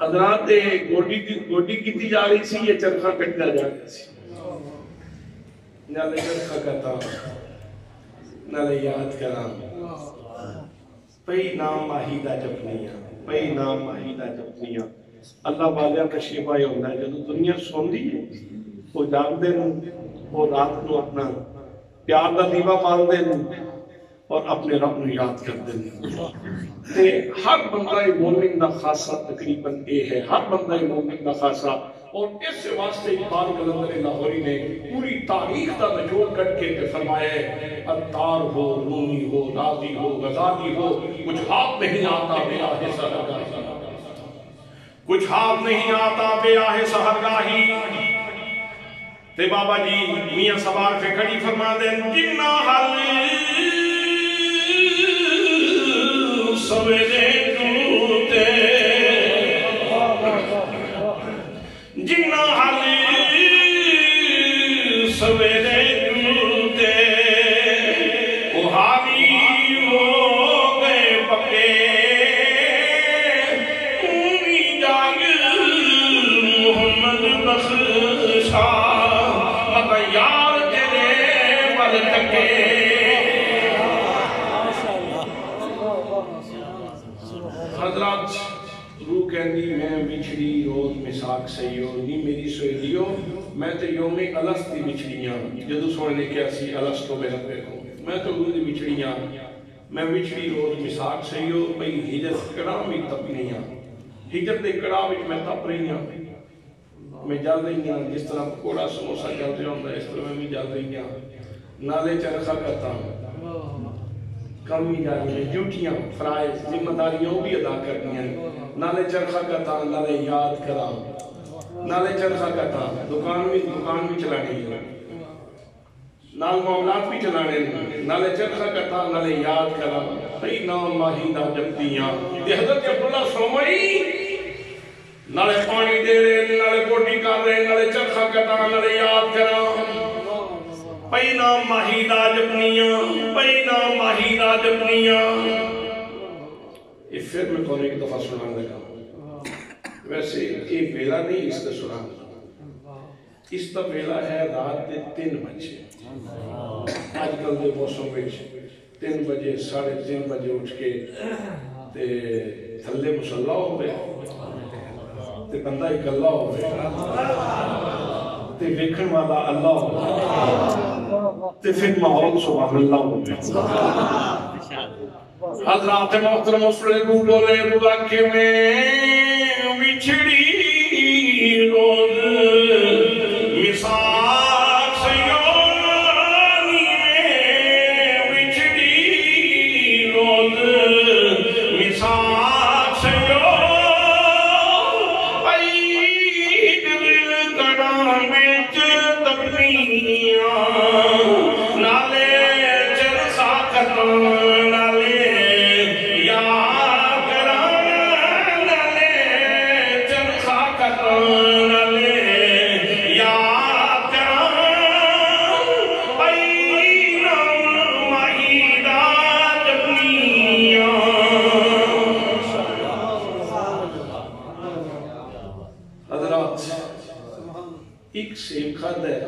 حضرات گوڈی کی جا رہی سی یہ چرخہ کٹتا جا رہا سی نالے چرخہ کتا نالے یاد کرام پئی نام ماہیدہ جپنیاں اللہ والیاں کا شیفہ یہ ہوتا ہے جب دنیا سون دی ہے وہ جان دے وہ رات کو اپنا پیار دا دیوہ مان دے اور اپنے رب نے یاد کر دے ہر بندہ مومن دا خاصہ تقریباً اے ہے ہر بندہ مومن دا خاصہ اور اس واسطے اقبال قلندر لاہوری نے پوری تاریخ کا نچوڑ کٹ کے فرمایا ہے عطار ہو رومی ہو راضی ہو غزالی ہو کچھ ہاتھ نہیں آتا بے آہ سحرگاہی کچھ ہاتھ نہیں آتا بے آہ سحرگاہی تے بابا جی میاں سوار پہ کھڑی فرما دیں جنہ حل سویرے دوتے جنہ حل سویرے دوتے وہ حالی ہو گئے پکے اونی جاگ محمد بخشا مطا یار تیرے بل تکے حضرات روح کہنی میں بچھڑی روز مساق سیو نی میری سویلیو میں تے یوم الست دی بچھڑیاں جدو سونے نے کیا سی الست تو میرا پیکھو میں تو روح دی بچھڑیاں میں بچھڑی روز مساق سیو بھئی ہجرت کڑاہ میں تپنیاں ہجرت دے کڑاہ میں تپ رہیاں میں جل رہی ہوں جس طرح پکوڑا سموسا جل رہا ہوں اس طرح میں بھی جل رہی ہوں نالے چرخہ کرتا ہوں کمی جاری ہیں ڈیوٹیاں فرائض ذمہ داریوں بھی ادا کرنی ہیں نالے چرخہ کرتا ہوں نالے یاد کرا نالے چرخہ کرتا ہوں دکان بھی چلانی ہے نال معاملات بھی چلانے نالے چرخہ کرتا ہوں نالے یاد کرا بھئی نام ماہیدہ جمدیاں یہ حضرت عبداللہ سومئی نالے پانی دے رہے نالے گوٹی کر رہے نالے چرخہ کرتا نالے یاد کرا پئی نام ماہیدہ جپنیاں یہ پھر میں تو ایک دفعہ سنان لگا ویسے یہ ویلا نہیں اس کا سنان اس کا ویلا ہے رات دے 3 بجے آج کل دے موسم وچ 3 بجے 3:30 بجے اٹھ کے تے تھلے مسلح ہوئے تے بندہ اکلا ہوئے تے ویکھن والا اللہ ہوئے تے پھر ماحول سبحان اللہ ہوئے حضرات محترم اسرے رو بولے رواکے میں بچھڑی روز مساق سیونی میں بچھڑی روز مساق سیونی نالے چرخہ کرتا نالے یاد کرا نالے چرخہ کرتا نالے یاد کرا بھئی نام ماہیدہ جپنیاں حضرات ایک سیب کھاتا ہے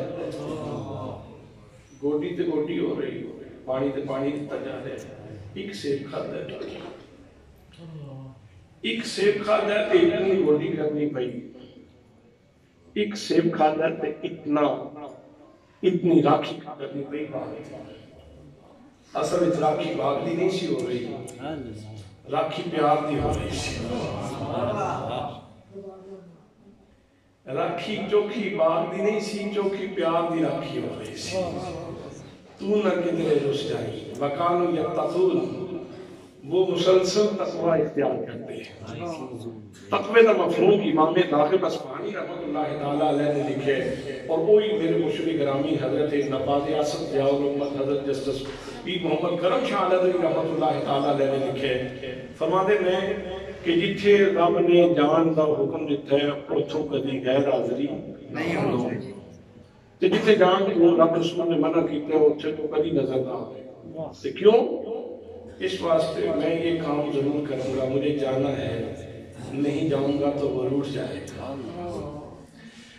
گوٹی تے گوٹی ہو رہی پانی تے پانی دیتا جا رہے ایک سیب کھاتا ہے ایک سیب کھاتا ہے تے اتنی گوٹی کرنی پئی ایک سیب کھاتا ہے تے اتنی راکھی کرنی پئی اصل ات راکھی باغ دی نہیں سی ہو رہی راکھی پیار دی ہو رہی سی راکھی چوکھی باغ دی نہیں سی چوکھی پیار دی راکھی ہو رہی سی تو نہ کتنے رس جائی وکانو یتقون وہ مسلسل تقوی اختیار کرتے ہیں تقوی دا مفہوم امام راغب اصفہانی رحمت اللہ تعالیٰ علیہ نے لکھے اور وہی میرے مرشد گرامی حضرت نواز اسد ضیاء الامت حضرت جسٹس پیر محمد کرم شاہ علیہ رحمت اللہ تعالیٰ علیہ نے لکھے فرماتے میں کہ جتھے رب نے جان دا حکم دیتا ہے اتھوں کدی غیر حاضری نہیں ہوتی تے جتھے جان کو رب رسول نے منع کیتے ہو اتھے تو کدی نظر نہ آئے تے کیوں اس واسطے میں یہ کام ضرور کروں گا، مجھے جانا ہے، نہیں جاؤں گا تو وہ روٹ جائے گا۔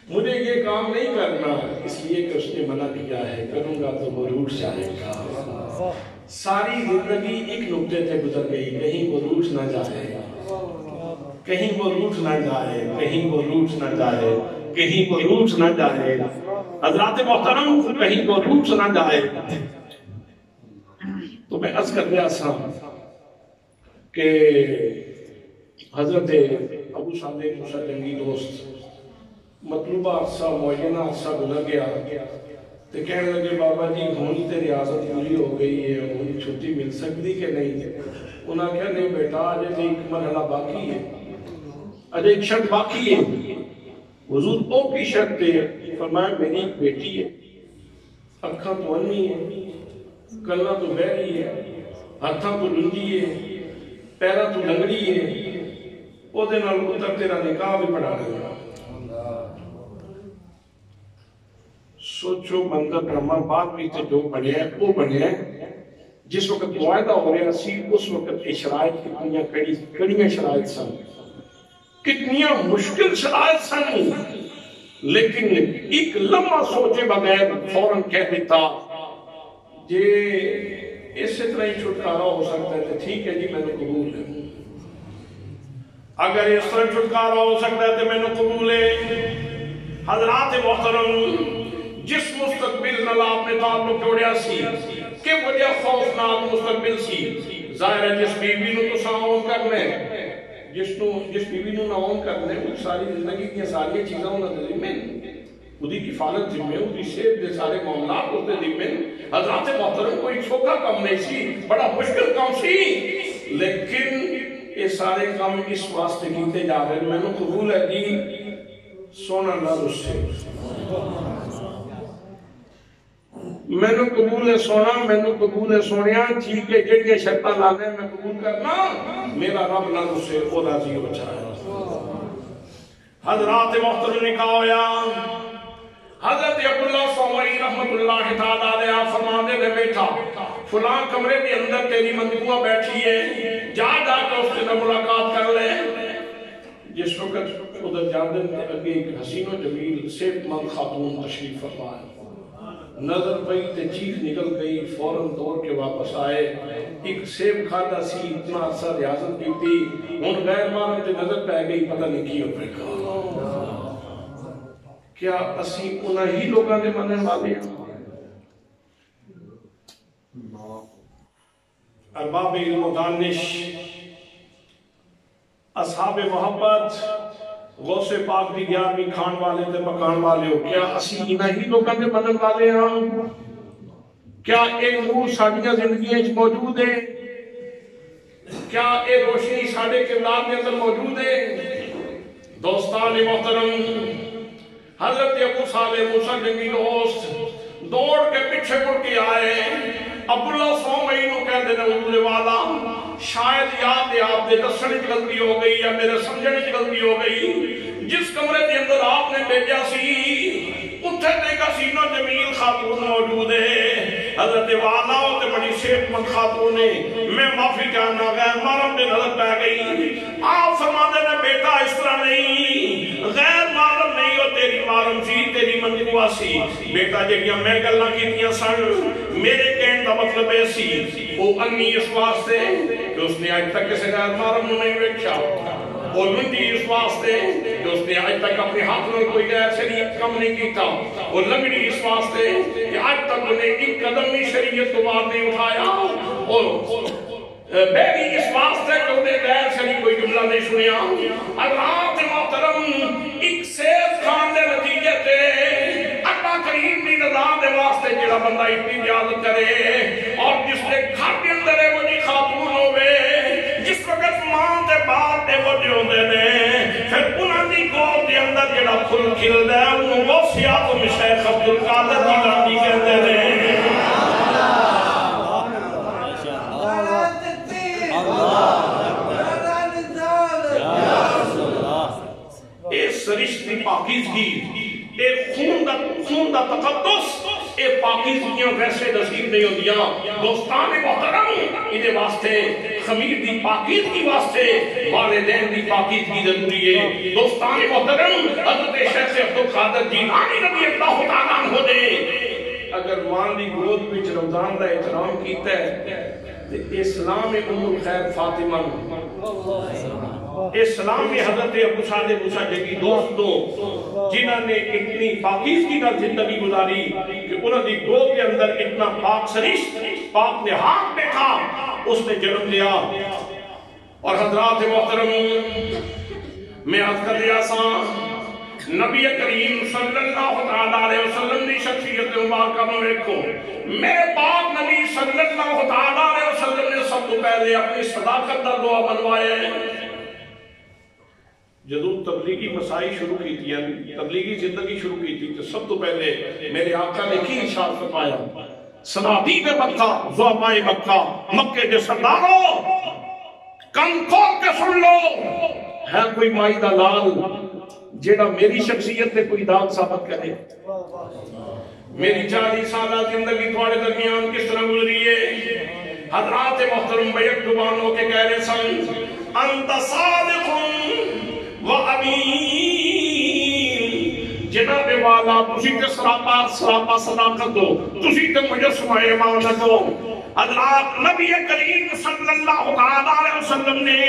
مجھے یہ کام نہیں کرنا اس لیے کہ اس نے منع کیا ہے، کروں گا تو وہ روٹ جائے گا۔ ساری زندگی ایک نقطے سے گزر گئی، کہیں وہ روٹ نہ جائے، کہیں وہ روٹ نہ جائے، کہیں وہ روٹ نہ جائے، کہیں وہ روٹ نہ جائے۔ حضرات محترم، کہیں وہ روٹ نہ جائے۔ تو میں عرض کر رہا تھا کہ حضرت ابو صالح موسیٰ جنگی دوست مطلوبہ عرصہ معینہ عرصہ گزر گیا تو کہنے لگے بابا جی ہونی تے ریاضت پوری ہو گئی ہے، ہونی چھٹی مل سکتی کہ نہیں؟ انہاں کہا نہیں بیٹا آجے تو ایک مرحلہ باقی ہے، آجے ایک شرط باقی ہے۔ حضور او کی شرط ہے، فرمایا میری ایک بیٹی ہے، اکھاں تو انی ہے، کلہ تو بہری ہے، ہتھاں تو لنجی ہے، پیرہ تو لنگڑی ہے، او دے نال اتر تیرا نکاح بھی پڑھا رہے ہیں۔ سوچو بندہ برہمہ بعد بھی تے جو بنے ہیں وہ بنے ہیں۔ جس وقت معاہدہ ہو رہا سی اس وقت شرائط کتنیاں کڑیاں شرائط سن، کتنیاں مشکل شرائط سن، لیکن ایک لمحہ سوچے بغیر فوراں کہہ دیتا جے اس طرح ہی چھٹکارا ہو سکتا ہے تو ٹھیک ہے جی میں نے قبول ہے، اگر اس طرح چھٹکارا ہو سکتا ہے تو میں نے قبول ہے۔ حضرات محترم، جس مستقبل نال آپ نے تعلق جوڑیا سی کہ وجہ خوفناک مستقبل سی، ظاہر ہے جس بیوی نو تو ساؤن کرنے، جس بیوی نو ناؤن کرنے وہ ساری زندگی کی ساری چیزاں انہوں نے ذمہ، خودی کفالت ذمہ، خودی صحت دے سارے معاملات اس دے ذمہ۔ حضرات محترم کوئی چھوٹا کام نہیں سی، بڑا مشکل کام سی، لیکن یہ سارے کام اس واسطے کیتے جا رہے ہیں میں نے قبول ہے جی سونا نہ رسے، میں نے قبول ہے سونا، میں نے قبول ہے سونیا، ٹھیک ہے جڑی شرطاں لانے میں قبول کرنا، میرا رب نہ رسے وہ راضی ہو جائے۔ حضرات محترم نے کہا ہویا حضرت عبداللہ صومعی رحمت اللہ تعالیٰ علیہ فرمانے دے بیٹھا فلاں کمرے کے اندر تیری مندوبہ بیٹھی ہے، جا جا کے اس سے ملاقات کر لے۔ جس وقت ادھر جاندن اگے ایک حسین و جمیل صحت مند خاتون تشریف فرما ہے، نظر پئی تے چیخ نکل گئی، فوراً دوڑ کے واپس آئے، ایک سیب کھاتا سی، اتنا عرصہ ریاضت کی تھی، ان غیر محرم تے نظر پہ گئی، پتہ نہیں کی ہوئے گا۔ کیا اسی انہی لوگاں دے مننے والے ہیں؟ ارباب علم و دانش، اصحاب محبت، غوث پاک دی 11ویں کھان والے تے پکان والے ہو، کیا اسی انہی لوگاں دے منن والے ہیں؟ کیا اے نور ساڈیاں زندگیاں وچ موجود ہے؟ کیا اے روشنی ساڈے کردار کے اندر موجود ہے؟ دوستان محترم، حضرت ابو صالح موسیٰ جنگی دوست دوڑ کے پیچھے مڑ کے آئے، عبداللہ صومعی نو کہہ دینا حضور والا شاید یاد ہے آپ نے دسنے کی غلطی ہو گئی یا میرے سمجھنے کی غلطی ہو گئی، جس کمرے کے اندر آپ نے بھیجا سی اتھے دیکھا سینو جمیل خاتون موجود ہے، حضرت والا ہوتے بڑی صحت مند خاتون ہے، میں معافی کہنا غیر محرم دے نظر پہ گئی، آپ فرمانے نے بیٹا اس طرح نہیں، غیر محرم نہیں ہو، تیری محرم سی، تیری منجوہ سی، بیٹا جڑیاں میں گلاں کیتیاں سن، میرے کہن دا مطلب ہے سی، وہ انی اس واسطے کہ اس نے آج تک کسی غیر محرم نے نہیں ویکھا، وہ لنڈی اس واسطے کہ اس نے آج تک اپنے ہاتھ میں کوئی غیر شریعت کم نہیں کیتا، وہ لنگڑی اس واسطے کہ آج تک انہیں ایک قدم بھی شریعت کو بات نہیں اٹھایا، اور بیری اس واسطے کہ انہیں غیر شریعت کوئی جملہ نہیں سنیا۔ حضرات محترم، ایک سیف خان دے نتیجے تے اللہ کریم دی رضا دے واسطے جڑا بندہ اتنی اجازت کرے اور جس نے گھر کے اندر ہے وہ جی خاتون ہوئے، جس وقت ماں دے باپ دے وہ جو دے نے پھر انہاں دی گود دے اندر جڑا پھل کھل دے انہوں غوثیات و شیخ عبدالقادر جیلانی کہتے ہیں۔ اس رشتی پاکیزگی، ایک خون دا تقدس اے پاکیزگیاں ویسے نصیب نہیں ہوندیاں دوستان محترم انہیں واسطے خمیر دی پاکیزگی واسطے والدین دی پاکیزگی ضروری ہے دوستان محترم حضرت شیخ عبد القادر جیلانی رضی اللہ تعالیٰ عنہ نے اگر مان دی گود وچ رمضان دا احترام کیتا ہے تے اسلام ام الخیر فاطمہ اسلام میں حضرت ابو صالح موسیٰ کی دوستوں جنہوں نے اتنی پاکیزگی کا زندگی گزاری کہ انہوں نے گود کے اندر اتنا پاک سرشت پاک نہاد بیٹھا اس نے جنم لیا اور حضرات محترم میں عرض کر دیا سا نبی کریم صلی اللہ علیہ وسلم کی شخصیت مبارکہ میں دیکھو میرے پاک نبی صلی اللہ علیہ وسلم نے سب کو پہلے اپنی صداقت کا دعا بنوایا ہے جدو تبلیغی مسائی شروع کی تھی تبلیغی زندگی شروع کی تھی تو سب تو پہلے میرے آقا نے کی ارشاد فرمایا صنادید مکہ زعماء مکہ مکے کے سرداروں کن کھول کے سن لو ہے کوئی مائی دا لال جیڑا میری شخصیت نے کوئی داد ثابت کرے میری 40 سالہ زندگی تھوڑے درمیان کس طرح گزری ہے حضرات محترم بیک زبان ہو کے کہہ رہے سن انت صادق و امین جناب والا تسی تے سراپا صداقت ہو تسی تے مجسمہ امانت ہو حضرات نبی کریم صلی اللہ علیہ وسلم نے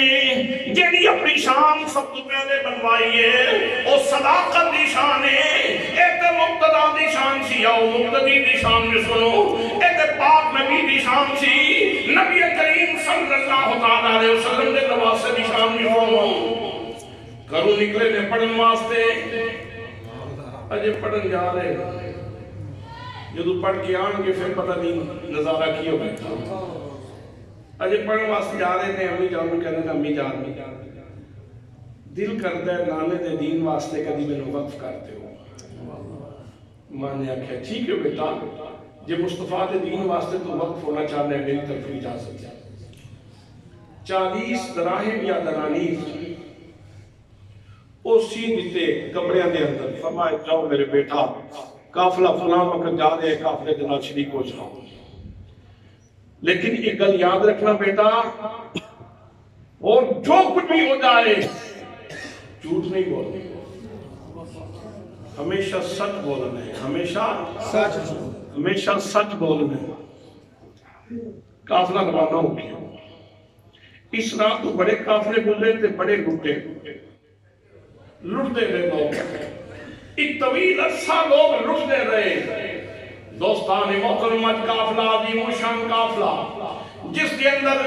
جیڑی اپنی شان سب تو پہلے بنوائی ہے وہ صداقت دی شان ہے ایک مقتدا دی شان سی یا مقتدی دی شان میں سنو ایک پاک نبی دی شان سی نبی کریم صلی اللہ علیہ وسلم نے نواسے دی شان میں سنو گھروں نکلے نے پڑھن واسطے اجے پڑھن جا رہے جدو پڑھ کے آن کے پھر پتہ نہیں نظارہ کی ہو بیٹھا اجے پڑھن واسطے جا رہے تھے امی جان کہنے امی جان دل کرتا ہے نانے دے دین واسطے کدی میں وقف کرتے ہو ماں نے آکھا ٹھیک ہے بیٹا جب مصطفیٰ دے دین واسطے تو وقف ہونا چاہنا ہے میری طرف اجازت ہے 40 دراہم یا دنانیر وہ سی دیتے کپڑیاں دے اندر فرمائے جاؤ میرے بیٹا قافلہ فلاں وقت جا رہے قافلے کے نال شریک ہو جاؤ لیکن ایک گل یاد رکھنا بیٹا اور جو کچھ بھی ہو جائے جھوٹ نہیں بولنا ہمیشہ سچ بولنا ہے ہمیشہ سچ بولنا ہے قافلہ روانہ ہو گیا اس رات تو بڑے قافلے گزرے تھے بڑے لٹے رہے لوگ ایک طویل عرصہ لوگ لٹتے رہے دوستان محترم قافلہ عظیم الشان قافلہ جس کے اندر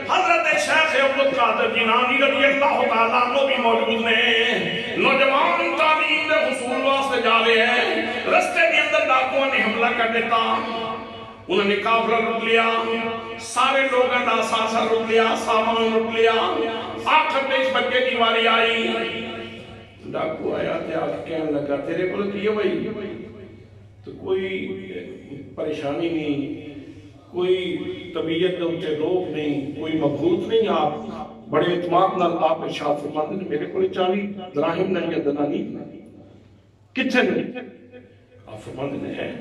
حضرت شیخ عبد القادر جیلانی رضی اللہ تعالیٰ عنہ بھی موجود ہیں نوجوان تعلیم دے حصول واسطے جا رہے ہیں رستے کے اندر ڈاکوؤں نے حملہ کر دیتا انہوں نے قافلہ لٹ لیا سارے لوگوں کا ساسا لٹ لیا سامان لٹ لیا آخر میں اس بچے کی واری آئی ڈاکو آیا تے آج کہنے لگا تیرے کو کیا بھائی تو کوئی پریشانی نہیں کوئی طبیعت دے روک نہیں کوئی مبہوت نہیں آپ بڑے اعتماد نال آپ ارشاد فرماتے ہیں میرے کو 40 دراہم نہ یا دنانیر کتنے نہیں آپ فرماتے ہیں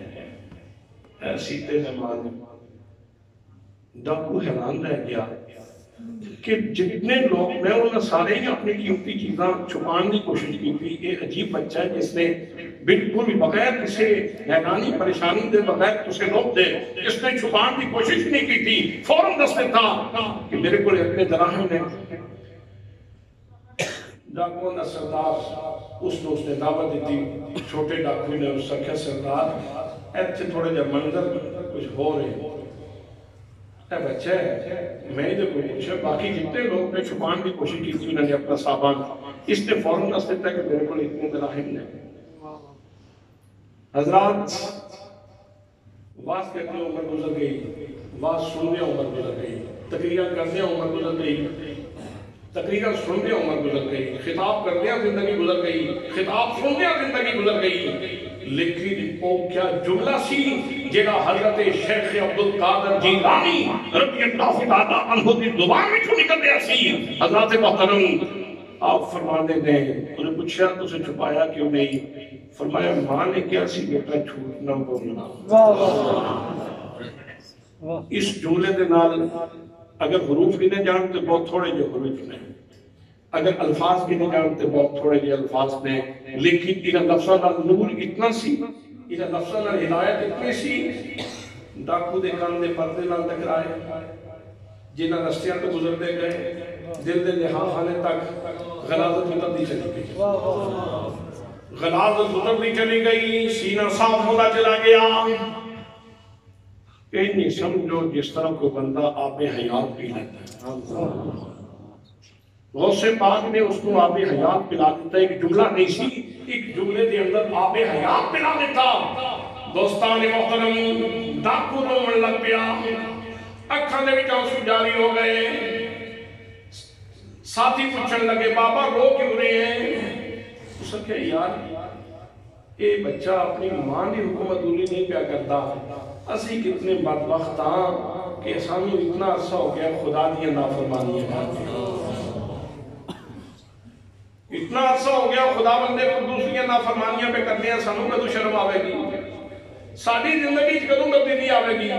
ایسی تے زمان ڈاکو حیران رہ گیا کہ جتنے لوگ میں انہوں نے سارے ہی اپنی قیمتی چیزاں چھپان کی کوشش کی تھی ایک عجیب بچہ ہے جس نے بالکل بغیر کسی حیرانی پریشانی دے بغیر کسی لوگ دے اس نے چھپان کی کوشش نہیں کی تھی فوراً دستے تھا کہ میرے کو اپنے دراہم نے ڈاکو نے سردار اس نے دعوت دیتی چھوٹے ڈاکو نے اس سے کہا سردار ایسے تھوڑے جب منظر کچھ ہو رہے بچہ ہے میں ہی کوئی پوچھا باقی جتنے لوگ نے چھپان کی کوشش کی تھی انہوں نے اپنا سامان اس نے فوراً دس دیتا ہے کہ میرے کو اتنے دراہم نے حضرات واز کرتے عمر گزر گئی واز سننے عمر گزر گئی تقریریں کرتے عمر گزر گئی تقریریں سننے عمر گزر گئی خطاب کرتے زندگی گزر گئی خطاب سننے زندگی گزر گئی لیکن وہ کیا جملہ سی جیڑا حضرت شیخ عبد القادر جیلانی رضی اللہ تعالیٰ عنہ کی زبان میں چھو نکل دیا سی حضرت محترم آپ فرمانے دیں انہیں پوچھا تو سے چھپایا کیوں نہیں فرمایا ماں نے کیا سی بیٹا جھوٹ نہ بولنا. اس جملے دے نال اگر حروف بھی نہیں جانتے بہت تھوڑے جو حروف نے, اگر الفاظ بھی نہیں جانتے بہت تھوڑے جو الفاظ نے, لیکن انہاں لفظاں نال نور اتنا سی, انہاں لفظاں نال ہدایت اتنی سی. ڈاکو دے کان دے پردے نال ٹکرائے, جنہاں رستیاں تو گزرتے گئے, دل دے لحاظ خانے تک غلاظت اترتی چلی گئی, غلاظت اترتی چلی گئی, سینہ صاف ہوتا چلا گیا. نہیں سمجھو جس طرح کو بندہ آب حیات پی لیتا ہے, غوث پاک نے اس کو آب حیات پلا دیتا. ایک جملہ نہیں سی, ایک جملے دے اندر آب حیات پلا دیتا. دوستان محترم ڈاکو رومن لگ پیا, اکھاں دے وچ آنسو جاری ہو گئے. ساتھی پوچھن لگے بابا رو کیوں رہے ہیں؟ اس نے کہا یار اے بچہ اپنی ماں دی حکم عدولی نہیں پیا کرتا, اسی کتنے بدبخت ہاں کہ سانو اتنا عرصہ ہو گیا خدا دی نافرمانیاں کرتے ہیں, اتنا عرصہ ہو گیا خدا بندے کو دوسری نافرمانیاں پہ کرتے ہیں, سانو کدوں شرم آوے گی, ساری زندگی کدوں تبدیلی آوے گی.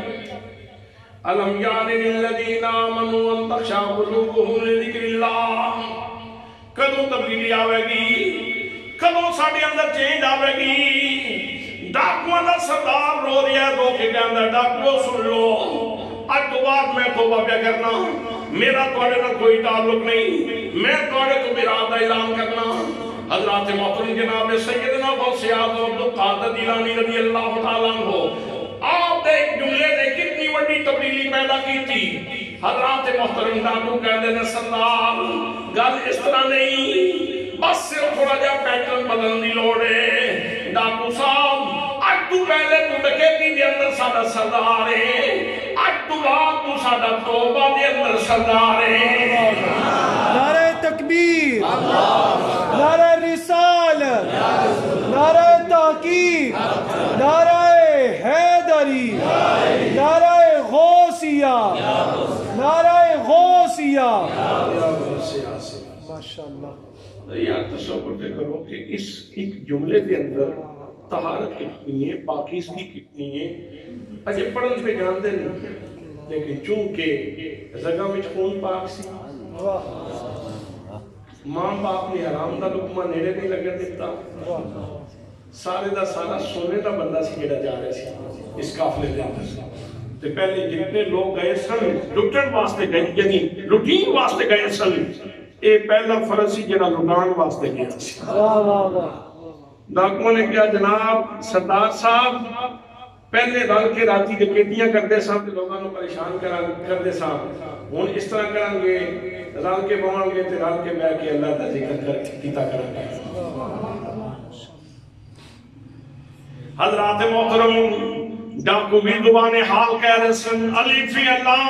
الم یان للذین آمنوا ان تخشع قلوبهم لذکر اللہ, کدوں تبدیلی آوے گی, کدوں ساڈے اندر چینج آوے گی. ڈاکواں دا سردار رو رہا ہے, رو کے کہندا ڈاکو سن لو, اج تو بعد میں توبہ پہ کرنا, میرا تواڈے نال کوئی تعلق نہیں, میں تواڈے تو برات دا اعلان کرنا. حضرات محترم جناب سیدنا غوث اعظم عبد القادر جیلانی رضی اللہ تعالیٰ عنہ, آپ دے ایک جملے نے کتنی بڑی تبدیلی پیدا کی تھی. حضرات محترم ڈاکو کہندے نے سردار گل اس طرح نہیں, بس صرف تھوڑا جا پیٹرن بدلن دی لوڑ ہے. ڈاکو صاحب اج تو پہلے تو ڈکیتی دے اندر ساڈا سردار ہے, اج تو بعد تو ساڈا توبہ دے اندر سردار ہے. نعرہ تکبیر, نعرہ رسالت, نعرہ تحقیق, نعرہ حیدری, نعرہ غوثیہ, نعرہ غوثیہ. ماشاءاللہ. یار تصور کرو کہ اس ایک جملے کے اندر طہارت کتنی ہے, پاکیزگی کتنی ہے. اجے پڑھن پہ جانتے نہیں, لیکن چونکہ رگاں وچ خون پاک سی, ماں باپ نے حرام دا لقمہ نیڑے نہیں لگن دیتا. سارے دا سارا سونے دا بندہ سی جڑا جا رہا سی اس قافلے دے اندر. تے پہلے جتنے لوگ گئے سن لٹن واسطے گئے, یعنی لٹین واسطے گئے سن, اے پہلا فرض سی جڑا لٹان واسطے گیا سی. ڈاکوؤں نے کہا جناب سردار صاحب پہلے رل کے راتی ڈکیتیاں کرتے سن تے لوگاں نوں پریشان کرتے سن, ہن اس طرح کران گے رل کے بہن گے تے رل کے بیٹھ کے اللہ دا ذکر کیتا کران گے. حضرات محترم ڈاکو بھی زبان حال کہہ رہے سن, علی فی اللہ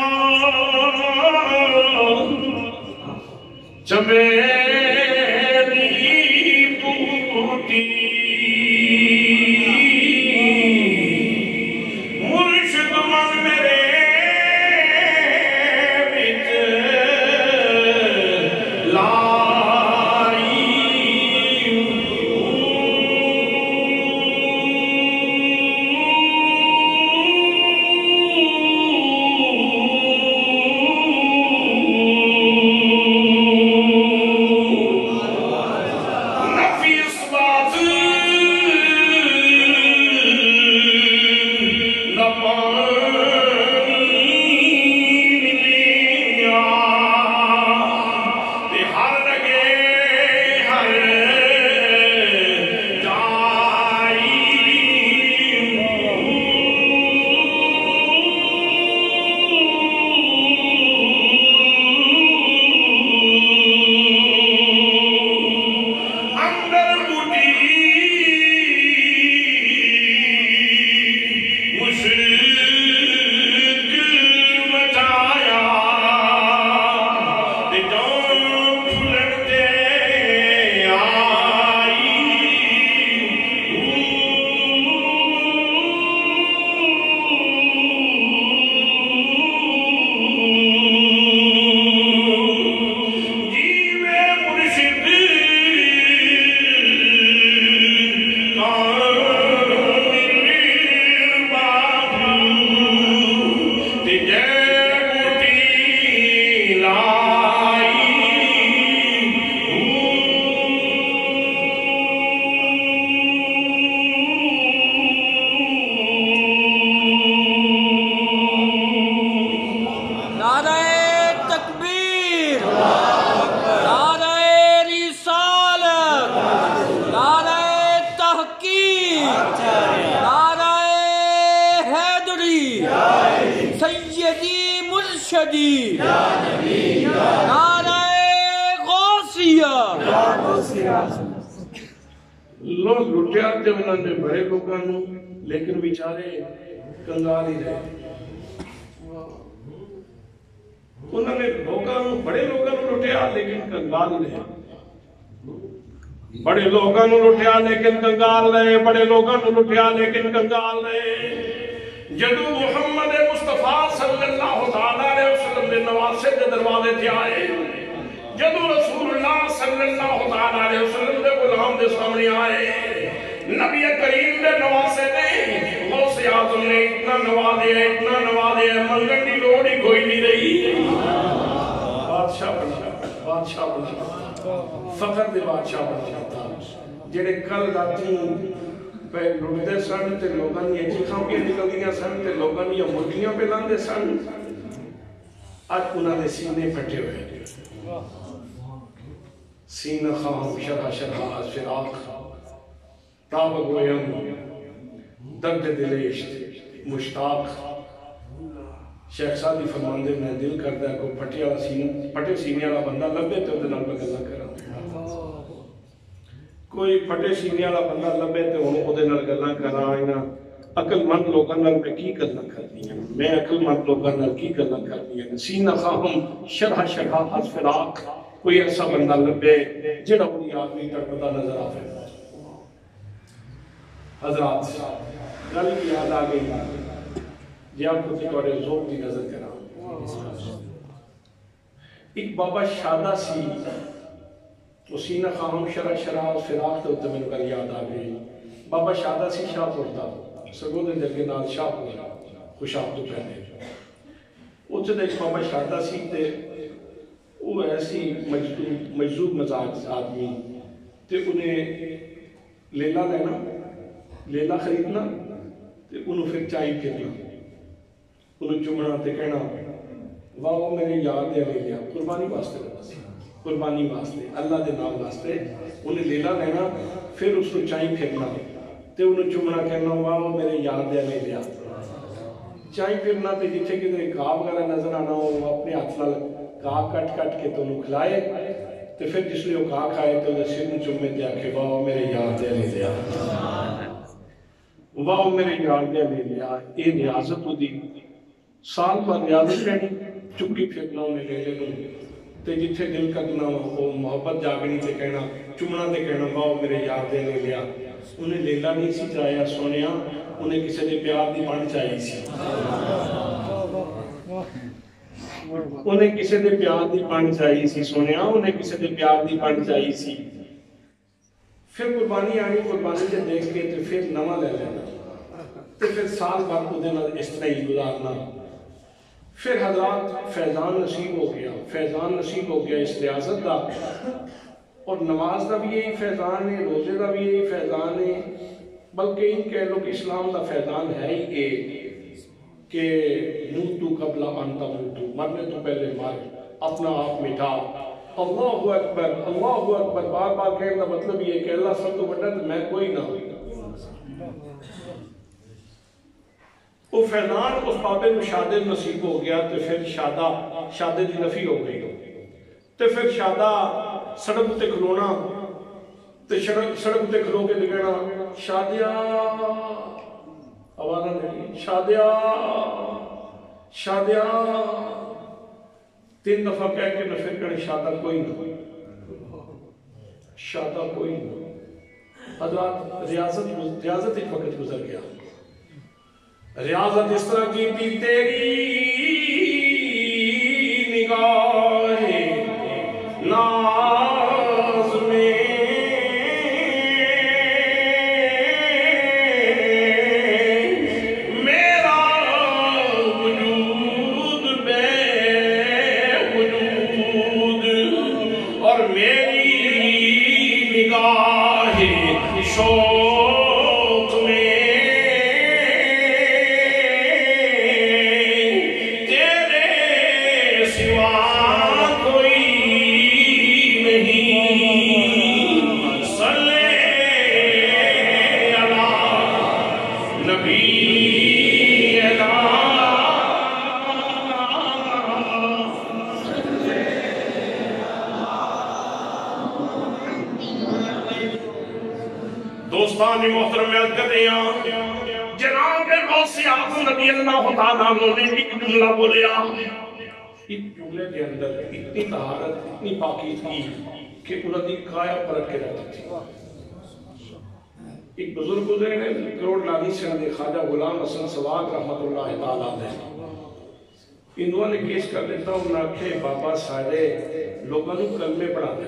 چمیلی بوٹی مرشد من میرے بچ لائی. مرشدی نعرہ غوثیہ لوگ لٹے آتے انہوں نے بڑے لوگوں لیکن بیچارے کنگال ہی رہے. انہوں نے بڑے لوگوں لٹیا لیکن کنگال رہے. بڑے لوگوں لٹیا لیکن کنگال رہے. بڑے لوگوں لٹیا لیکن کنگال رہے. جدو محمد مصطفیٰ صلی اللہ علیہ وسلم نے نواسے کے دروازے تھے آئے. جدو رسول اللہ صلی اللہ علیہ وسلم نے غلام دے سامنے آئے. نبی کریم نے نواسے نے غوث اعظم نے اتنا نوازے منگن کی لوڑ ہی کوئی نہیں رہی. بادشاہ بنا فخر دے بادشاہ بن جاتا. جڑے کل راتی پہ لٹتے سن تے لوگاں دی چیخاں پہ نکلدیاں سن تے لوگاں دی مرغیاں پہ لاندے سن. اج انہاں دے سینے پھٹے ہوئے. سینہ خام شرح از فراق تاب گویم درد دلیشت مشتاق. شیخ سادی فرماندے میں دل کردا ہے کوئی پھٹے سینے والا بندہ لبے تے اودے نال میں گلاں کراں. کوئی پھٹے سینے والا بندہ لبے تے ہن اودے نال گلاں کراں. عقل مند لوگاں نال میں کی گلاں کرنیاں. میں عقل مند لوگاں نال کی گلاں کرنیاں. سینہ خام شرح از فراق. کوئی ایسا بندہ لبے جڑا اپنی آدمی تڑپتا نظر آئے. حضرات گل کی یاد آ گئی جی آپ کو تھوڑے ذوق کی نظر کرا. ایک بابا شادہ سی وہ سینہ خام شرح فراق تو میں نے یاد آ گئی. بابا شادہ سی شاہ پورتا سگو دے جگہ نال شاہ پورتا خوشاب تو پہنے. اتنے ایک بابا شادہ سی تے وہ ایسی مجذوب مزاج آدمی تے انہیں لیلا لینا لیلا خریدنا تے انہوں پھر چائی پھرنا انہوں چمنا تے کہنا واہ وہ میرے یار دے لے لیا. قربانی واسطے قربانی واسطے اللہ دے نام واسطے انہیں لیلا لینا پھر اس کو چائی پھرنا تے انہوں چمنا کہنا واہ وہ میرے یار دے لے لیا. چائی پھرنا تے جتھے کدھر گھا وغیرہ نظر آنا وہ اپنے ہاتھ نال گھا کٹ کے تو انہوں کھلائے تو پھر جس لئے وہ گھا کھائے تو انہوں سر چمے دیا کہ واہ میرے یار دے لے لیا. واہ میرے یار دے لے لیا. اے ریاضت ہو دی سال پر ریاضت رہنی چکی پھرنا انہیں لے لے لوں تے جتھے دل کرنا وہ محبت جاگنی تے کہنا چمنا تے کہنا واہ میرے یار دے لے لیا. انہیں لیلا نہیں سی چاہیا سونیا انہیں کسی نے پیار دی بن چاہیے سی. انہیں کسی دے پیار دی پان چاہیے سی سونیا انہیں کسی دے پیار دی پان چاہیے سی. پھر قربانی آنی قربانی سے دیکھ کے تو پھر نواں لے لینا تو پھر سال بعد کو دینا اس طرح ہی گزارنا. پھر حضرات فیضان نصیب ہو گیا. فیضان نصیب ہو گیا اس ریاضت کا. اور نماز کا بھی یہی فیضان ہے روزے کا بھی یہی فیضان ہے بلکہ ان کہہ لو کہ اسلام کا فیضان ہے ہی یہ کہ موتو قبل ان تموتو مرنے تو پہلے مر اپنا آپ مٹا. اللہ اکبر بار بار کہنے کا مطلب یہ کہ اللہ سب تو بڑا تو میں کوئی نہ. وہ فیضان اس باب مشاہدے نصیب ہو گیا تو پھر شادے دی نفی ہو گئی تو پھر شادہ سڑک تے کھلونا تو سڑک تے کھلو کے کہنا شادیا آواز نہیں شادیا شادیا 3 دفعہ کہہ کے نہ پھر کہنے شادہ کوئی نہ شادہ کوئی نہ. حضرات ریاضت ایک وقت گزر گیا. ریاضت اس طرح کی تھی تیری نگاہ ناز میں میرا وجود بے وجود اور میری نگاہ شوق میں دوستان محترم میں عرض کرتے ہیں جناب غوث اعظم رضی اللہ تعالیٰ عنہ نے ایک جملہ بولیا، اس جملے کے اندر اتنی طہارت اتنی پاکی تھی کہ انہوں نے کایا پرکھ کے رکھتی تھی۔ ایک بزرگ گزرے نے کروڑ لانی سے خواجہ غلام حسن سواگ رحمت اللہ تعالیٰ علیہ انہوں نے کیس کر دیتا انہوں نے آکھے بابا سارے لوگوں نے کلمے پڑھا دے،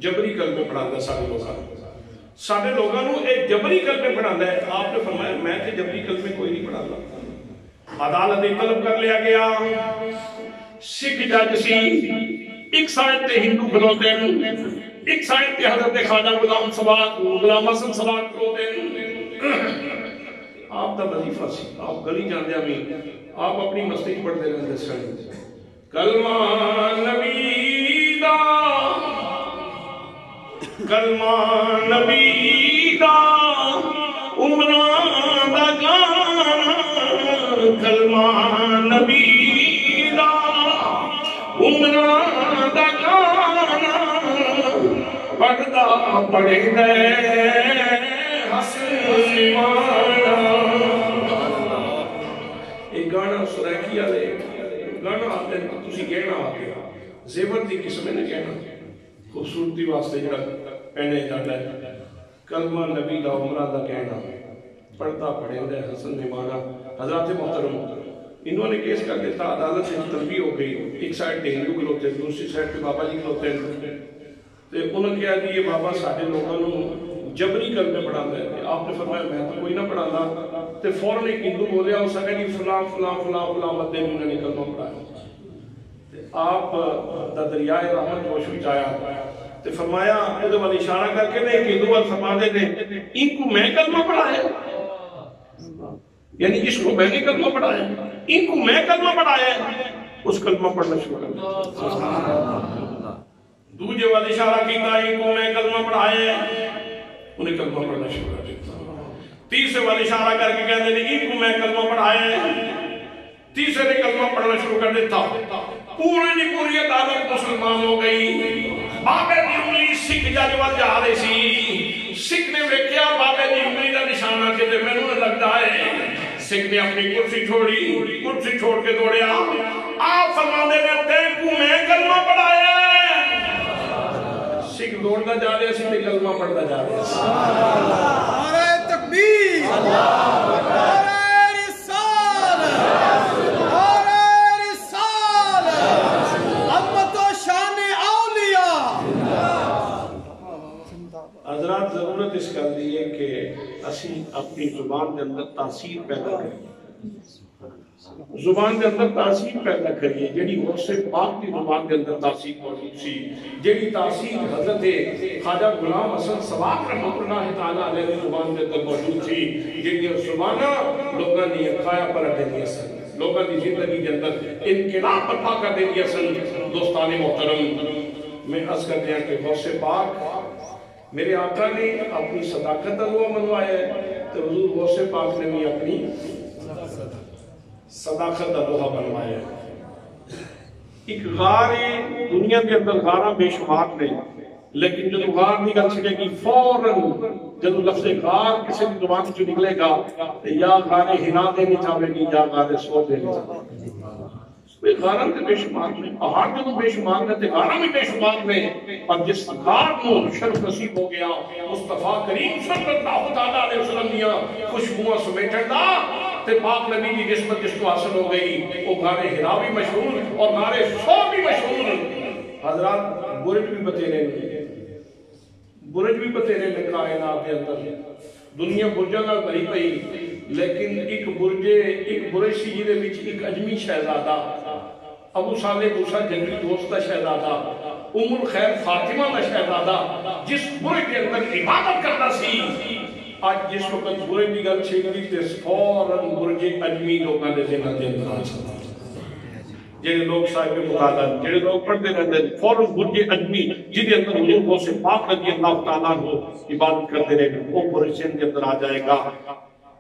جبری کلمے پڑھا دے، سارے لوگوں نے ایک جبری کلمے پڑھا دے۔ آپ نے فرمایا میں تے جبری کلمے کوئی نہیں پڑھا دا۔ عدالت طلب کر لیا گیا، سکھ جج سی، ایک سائد تے ہندو کھلوتے ہیں، ایک سائد تے حضرت خواجہ غلام سواگ غلام حسن سواگ کھلوتے ہیں۔ آپ دا وظیفہ سی، آپ گلی جاندے ہمیں آپ اپنی مستی پڑھتے رہتے سن، کلمہ نبی دا کلمہ نبی دا عمران دا گانا، کلمہ نبی دا عمران دا گانا، پڑھدا پڑھے دے حسن مانا۔ ایک گانا سرائکی آلے گانا آتے ہیں تسی کہنا آتے ہیں زیور دی قسم نے کہنا خوبصورتی واسطے جڑا پہنے جاتا ہے، کلمہ نبی دا عمرہ دا کہنا، پڑھتا پڑھیں دے حسن نمانا۔ حضرات محترم انہوں نے کیس کر دیتا، عدالت سے تنبیہ ہو گئی، ایک سائڈ تے ہندو کھلوتے ہیں، دوسری سائڈ تے بابا جی کھلوتے ہیں، انہوں نے کہا کہ یہ بابا ساڑھے لوگوں جبری کلمے پڑھا ہے۔ آپ نے فرمایا میں تو کوئی نہ پڑھا دا، تے فوراں ایک ہندو بولیا ہو سکے کہ فلاں فلاں فلاں فلاں مدے میں نے کلمہ پڑھایا۔ آپ دا دریائے رحمت جوش وچ آیا تے فرمایا ادھر والی اشارہ کر کے ایک ہندو وال فرما دے دے ان کو میں کلمہ پڑھایا، یعنی اس کو میں نے کلمہ پڑھایا، ان کو میں کلمہ پڑھایا، اس کلمہ پڑھنا شروع کر دیا۔ دوجے والی اشارہ کیتا ان کو میں کلمہ پڑھایا، انہیں کلمہ پڑھنا شروع کر دیتا۔ تیسرے والی اشارہ کر کے کہتے ہیں ان کو میں کلمہ پڑھایا، تیسرے نے کلمہ پڑھنا شروع کر دیتا۔ پوری عدالت مسلمان ہو گئی۔ بابے دی انگلی سکھ جج وال جا رہی سی، سکھ نے ویکھیا بابے دی انگلی دا نشانہ کہ مینوں لگدا ہے، سکھ نے اپنی کرسی چھوڑی، کرسی چھوڑ کے دوڑیا، آپ فرماندے نے تے کو میں کلمہ پڑھایا۔ سکھ دوڑتا جا رہے سی تے کلمہ پڑھتا جا رہے سی۔ نعرہ تکبیر، نعرہ رسالت، نعرہ رسالت، عظمت و شان اولیاء۔ حضرات ضرورت اس کر دی ہے کہ اسی اپنی زبان کے اندر تاثیر پیدا کریں، زبان کے اندر تاثیر پیدا کریے، جیڑی غوث پاک کی زبان کے اندر تاثیر موجود سی، جیڑی تاثیر حضرت خواجہ غلام حسن سواگ رحمت اللہ تعالیٰ علیہ کی زبان کے اندر موجود سی، جیڑی زبانہ لوگاں نے کھایا پلٹ دینی سن، لوگاں کی زندگی کے اندر انقلاب برپا کر دینی سن۔ دوستان محترم میں عرض کرتے ہیں کہ غوث پاک میرے آقا نے اپنی صداقت کا لوہا منوایا ہے، تو حضور غوث پاک نے بھی اپنی صداقت کا لوہا بنوایا ہے۔ ایک غار دنیا کے اندر غارہ بے شمار نے، لیکن جب غار نکل سکے گی فوراً جب لفظ غار کسی بھی زبان سے نکلے گا یا غار ہنا دینی چاہے گی یا غار سو دینی چاہے گی۔ غارہ کے بے شمار نے، پہاڑ جو بے شمار نے، غارہ بھی بے شمار نے، اور جس غار کو شرف نصیب ہو گیا مصطفیٰ کریم صلی اللہ علیہ وسلم دیا خوشبوئیں سمیٹن دا تے پاک نبی کی نسبت جس کو حاصل ہو گئی، وہ غار ہرا بھی مشہور اور غار سو بھی مشہور۔ حضرات برج بھی بتیرے نے، برج بھی بتیرے نے کائنات کے اندر، دنیا برجاں نال بھری پئی، لیکن ایک برج سی جہدے وچ ایک اجمی شہزادہ ابو صالح موسیٰ جنگلی دوست کا شہزادہ، ام الخیر فاطمہ کا شہزادہ، جس برج کے اندر عبادت کرتا سی، آج جس وقت برج کی گل چھیڑی تے فوراً برج اجمی لوگاں دے ذہن دے اندر آ جاتا۔ جڑے لوگ صاحب مطالعہ، جڑے لوگ پڑھتے رہتے ہیں فوراً برج اجمی جہدے اندر حضور غوث پاک رضی اللہ تعالیٰ عنہ عبادت کرتے رہے، وہ برج کے اندر آ جائے گا۔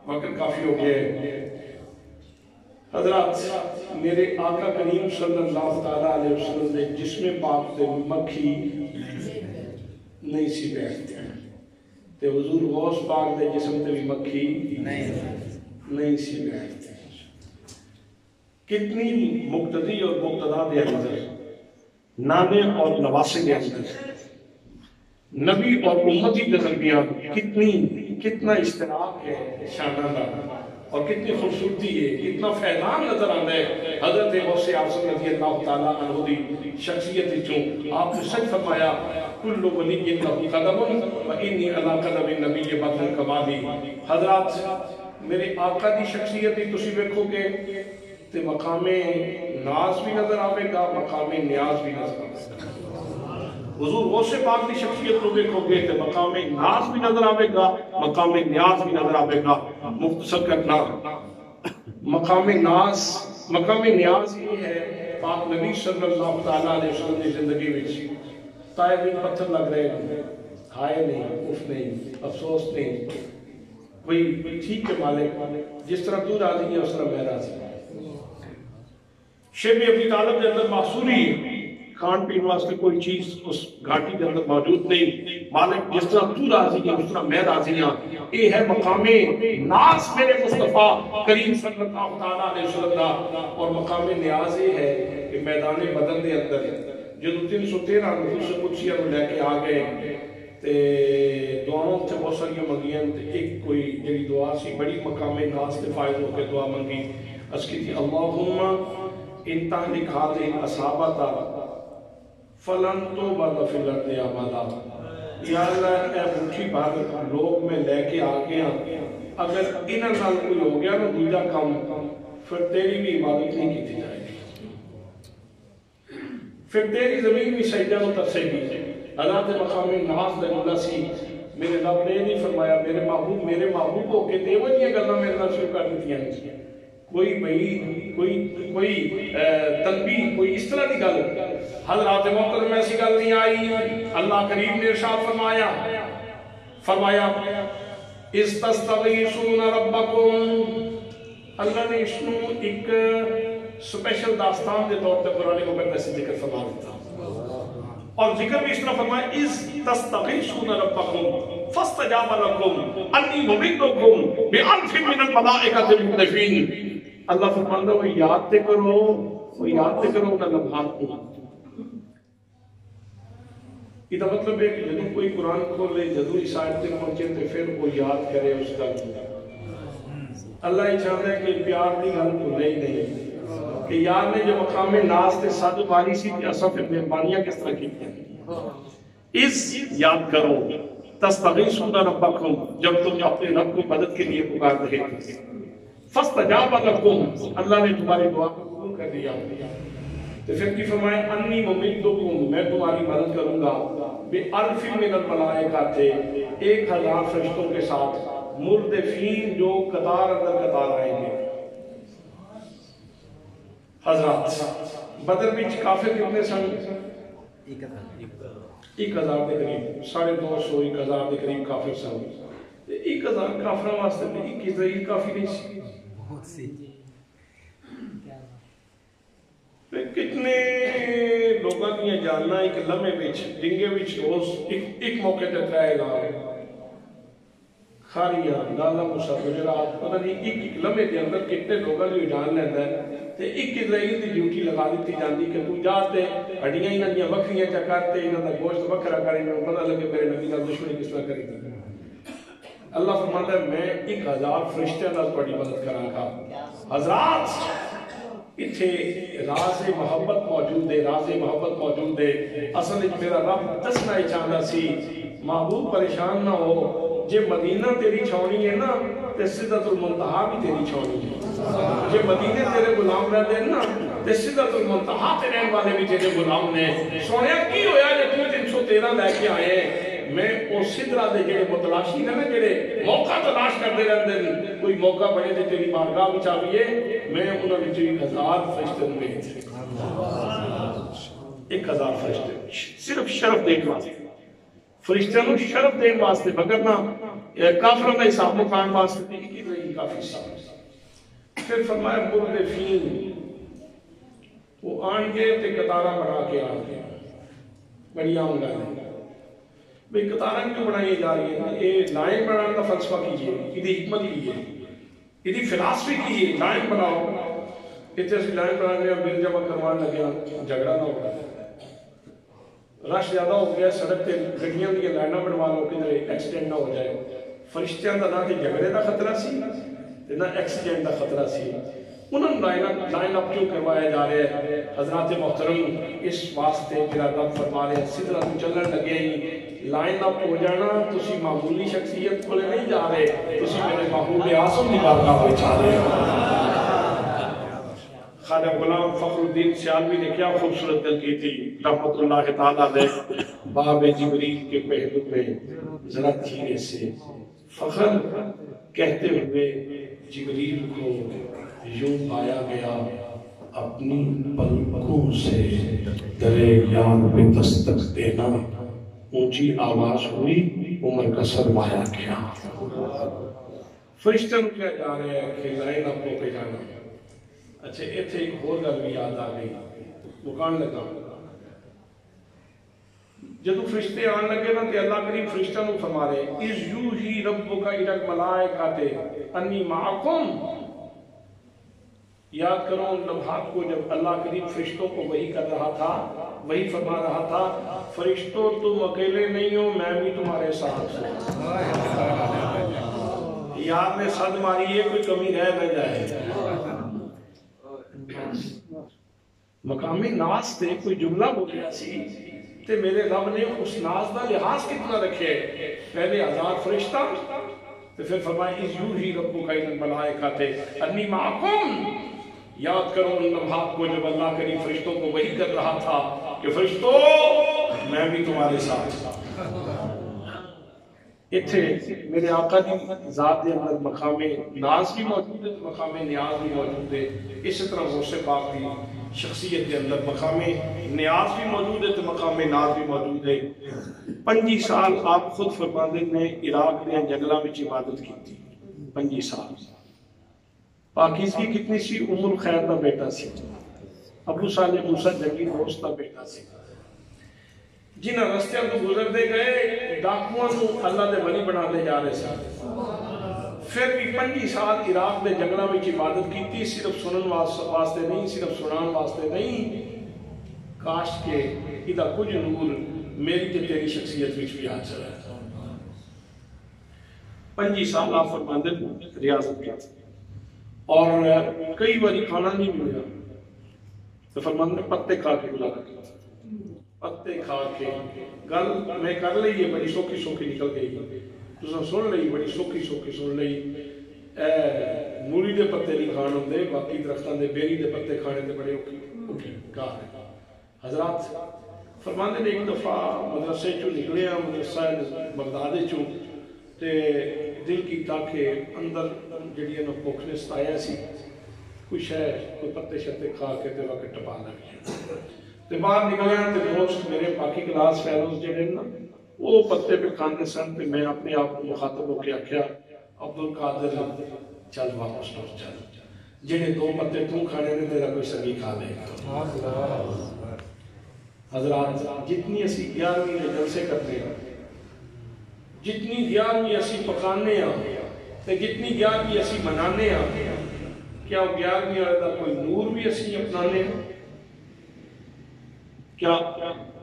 وقت کافی ہو گئے حضرات، میرے آقا کریم صلی اللہ تعالیٰ علیہ وسلم نے جسم پاک سے مکھی نہیں سی بیٹھتے ہیں، تے حضور غوث پاک دے جسم تے بھی مکھی نہیں سی بیٹھتی. کتنی مقتدی اور مقتدا دے اندر، نانے اور نواسے دے اندر، نبی اور امتی کے درمیان کتنا اشتراک ہے شانہ دا، اور کتنی خوبصورتی ہے، کتنا فیضان نظر آتا ہے حضرت غوث اعظم رضی اللہ تعالیٰ عنہ دی شخصیت چوں. آپ نے سچ فرمایا کل ولی لہ قدم و انی علی قدم النبی بدر کمالی. حضرات میرے آقا دی شخصیت ہی تسی ویکھو گے تے مقام ناز بھی نظر آئے گا، مقام نیاز بھی نظر آئے گا. حضور غوث پاک دی شخصیت کو دیکھو گے تو مقام ناز بھی نظر آئے گا، مقام نیاز بھی نظر آئے گا. مختصر کرنا مقام نیاز یہ ہے پاک نبی صلی اللہ تعالیٰ علیہ وسلم کی زندگی وچ طائب بن پتھر لگ رہے ہیں، ہائے نہیں، اف نہیں، افسوس نہیں، کوئی ٹھیک ہے مالک جس طرح تو راضی ہے اس طرح میں راضی ہوں. شیب ابی طالب کے اندر معصوری ہے، کھان پین واسطے کوئی چیز اس گھاٹی کے اندر موجود نہیں. مالک جس طرح تو راضی ہے اس طرح میں راضی ہوں. یہ ہے مقام ناز میرے مصطفیٰ کریم صلی اللہ علیہ وسلم دا. اور مقام نیاز یہ ہے کہ میدان بدر دے اندر جدو 313 نفوس قدسیہ میں لے کے آ گئے تے دعاؤں سے بہت ساری منگیاں. ایک کوئی جڑی دعا سی بڑی مقام ناز کے فائد ہو کے دعا منگی، اس کی تھی اللہم انتہا لکھا دے اصحابتا فلن تو فی الارض ابدا. یا اللہ اے مٹھی بھر لوگ میں لے کے آ گیا، اگر انہاں نال کوئی ہو گیا نا دوجا کام پھر تیری بھی عبادت نہیں کی جائے گی، پھر تیری زمین بھی سجدہ کو ترسے گی. حضرت مقام ناز دے اللہ سی میرے رب نے نہیں فرمایا میرے محبوب ہو کے دیو جی گلاں میرے نال شروع کر دیتیاں نہیں. کوئی بھئی کوئی تنبیہ کوئی اس طرح دی گل حضرات محترم ایسی گل نہیں آئی. اللہ کریم نے ارشاد فرمایا استستغیثون ربکم. اللہ نے اس کو ایک سپیشل داستان دے طور پر قرآن مقدس میں سے ذکر فرما دیتا اور ذکر بھی اس طرح فرمایا استستغیثون ربکم فاستجاب لکم انی ممدکم بألف من الملائکۃ المردفین. اللہ فرماتا ہے وہ یاد تے کرو نہ لمحات کو. یہ مطلب ہے کہ جدو کوئی قرآن کھولے جدو اس آیت تے پہنچے تو پھر وہ یاد کرے اس کا. اللہ یہ چاہتا ہے کہ پیار دی گل بھولے ہی نہیں کہ یار نے جو مقام ناز تے صد ماری سی کہ اصل پھر مہربانیاں کس طرح کی ہیں. اس یاد کرو تستغیثون ربکم جب تم اپنے رب کو مدد کے لیے پکار رہے تھے. فاستجاب لکم اللہ نے تمہاری دعا کو قبول کر دیا. تو پھر کی فرمایا انی ممدکم میں تمہاری مدد کروں گا بألف من الملائکۃ 1000 فرشتوں کے ساتھ مردفین جو قطار اندر قطار آئیں گے. حضرات بدر وچ کافر کتنے سن؟ 1000 کے قریب 250 1000 کے قریب کافر سن. 1000 کافروں واسطے بھی 21 کافی نہیں سی. کتنے لوگوں کی جاننا ایک لمحے وچ ڈنگے وچ روز ایک موقع تے ترائے گا خاریاں لالا موسیٰ گجرات پتہ نہیں ایک لمحے دے اندر کتنے لوگوں کی جان لینا ہے. تے ایک اسرائیل دی ڈیوٹی لگا دیتی جاندی کہ تو جاتے ہڈیاں انہاں دیاں وکھریاں چا کرتے انہاں دا گوشت وکھرا کرے انہاں پتہ لگے میرے نبی دا دشمنی کس طرح کری. اللہ فرماتا ہے میں 1000 فرشتوں نال تہاڈی مدد کراں گا. حضرات اتھے راز محبت موجود ہے. اصل میرا رب دسنا ہی چاہتا سی محبوب پریشان نہ ہو جے مدینہ تیری چھاونی ہے نا تے سدرۃ المنتہا بھی تیری چھاونی ہے. جے مدینے تیرے غلام رہتے ہیں نا تے سدرۃ المنتہا تے رہن والے بھی تیرے غلام نے. سونیا کی ہویا جے تو 313 لے کے آئے میں او سدرہ دے جڑے متلاشی نے جڑے موقع تلاش کرتے رہتے ہیں کوئی موقع بنے تے تیری بارگاہ وچ آویے میں انہاں وچ 1000 فرشتے بھیج 1000 فرشتے صرف شرف دین واسطے فرشتوں کو شرف دین واسطے بگرنا کافروں کا حساب مقام واسطے کی نہیں کافی سب. پھر فرمایا مردفین وہ آن گے تے قطارہ بنا کے آن گے بڑی عام گل ہے. بھئی قطاریں کیوں بنائی جا رہی ہیں؟ یہ لائن بنانے کا فلسفہ کیجئے، یہ حکمت کیجئے، یہ فلسفی کیجئے، لائن بناؤ۔ اتنے اسی لائن بنانے میں بل جمع کروانے لگے جھگڑا نہ ہوگا، رش زیادہ ہو گیا، سڑک تے گڈیاں دی لائناں بنوا لو کہ ایکسیڈنٹ نہ ہو جائے۔ فرشتیاں دا نہ کہ جھگڑے دا خطرہ سی نہ ایکسیڈنٹ دا خطرہ سی، انہوں نے لائن اپ کیوں کروایا جا رہے ہیں؟ حضرات محترم اس واسطے میرا رب فرما رہے ہیں سدرہ تو چلن لگے ہی لائن اپ ہو جانا، تسی معمولی شخصیت کو لے نہیں جا رہے، تسی میرے محبوب اعظم کی بارگاہ میں جا رہے ہیں۔ خواجہ غلام فخر الدین سیالوی نے کیا خوبصورت دل کی تھی رحمت اللہ تعالیٰ علیہ، باب جبریل کے پہلو میں ذرا دھیرے سے فخر کہتے ہوئے جبریل کو یوں پایا گیا، اپنی پلکوں سے درے یار پہ دستک دینا، اونچی آواز ہوئی، عمر کا سرمایا گیا۔ فرشتوں کیا جا رہے ہیں کہ لائن آپ کو پہ جانا۔ اچھا ایتھے ایک اور گل بھی یاد آ گئی، وہ کہنے لگا جدو فرشتے آن لگے نا تے اللہ کریم فرشتہ نو فرما رہے اِذْ یُوحِی رَبُّکَ إِلَى الْمَلَائِکَةِ أَنِّی مَعَکُمْ۔ یاد کرو ان لمحات کو جب اللہ کریم فرشتوں کو وحی کر رہا تھا، وہی فرما رہا تھا فرشتوں تم اکیلے نہیں ہو، میں بھی تمہارے ساتھ ہوں۔ یاد نے صد ماری ہے، کوئی کمی رہ نہ جائے۔ مقامی ناز تے کوئی جملہ بولیا سی تے میرے رب نے اس ناز دا لحاظ کتنا رکھے، پہلے ہزار فرشتہ تو پھر فرمائے اِذْ یُوحِی رَبُّکَ إِلَى الْمَلَائِکَةِ أَنِّی مَعَکُمْ۔ یاد کرو ان لمحات کو جب اللہ کریم فرشتوں کو وحی کر رہا تھا کہ فرشتوں میں بھی تمہارے ساتھ۔ اتھے میرے آقا دی ذات دے اندر مقام ناز بھی موجود ہے، مقام نیاز بھی موجود ہے، اس طرح غوث پاک دی شخصیت کے اندر مقام نیاز بھی موجود ہے تو مقام ناز بھی موجود ہے۔ 25 سال آپ خود فرماندے نے عراق نے جنگلہ میں عبادت کی تھی، 25 سال۔ پاکیزگی کتنی سی؟ ام الخیر کا بیٹا سی، ابو صالح موسیٰ جنگی دوست کا بیٹا سی، جنہاں رستیاں تو گزر دے گئے ڈاکوان کو اللہ دے ولی بنا دے جا رہے ساتھ۔ پھر بھی 25 سال عراق دے جنگلہ میں عبادت کی تھی، صرف سنن واسطے نہیں، صرف سنان واسطے نہیں، کاش کے ادھا کچھ نور میری تے تیری شخصیت وچ بھی آ چلا ہے۔ 25 سال آپ فرماندے ریاضت کی اور کئی باری کھانا نہیں ملیا تو فرماندے پتے کھا کے بلا رکھا، پتے کھا کے گل میں کر لئی ہے، بڑی سوکھی سوکھی نکل گئی، تساں سن لئی، بڑی سوکھی سوکھی سن لئی۔ مولی دے پتے نہیں کھان ہوندے، باقی درختاں دے بیری دے پتے کھانے دے بڑے اوکھی کار ہے۔ حضرات فرماندے نے ایک دفعہ مدرسے چوں نکلے ہیں، مدرسہ بغداد چوں، تے دل کی تاکہ اندر جڑی ہے نا بھوک نے ستایا سی، کوئی شے کوئی پتے شتے کھا کے تے وقت ٹپا لگ گیا۔ تے باہر نکلے ہیں تے دوست میرے باقی کلاس فیلوز جڑے نا وہ پتے پہ کھانے سن، تے میں اپنے آپ کو مخاطب ہو کے آکھیا عبدالقادر چل واپس لوٹ چل، جنہیں 2 پتے تو کھانے نے تیرا کوئی سنگی کھا لے گا۔ حضرات جتنی اسی 11ویں میں جلسے کرتے ہیں، جتنی 11ویں اسی پکانے ہیں تے جتنی 11ویں اسی منانے ہیں، کیا 11ویں والے دا کوئی نور بھی اسی اپنانے ہیں؟ کیا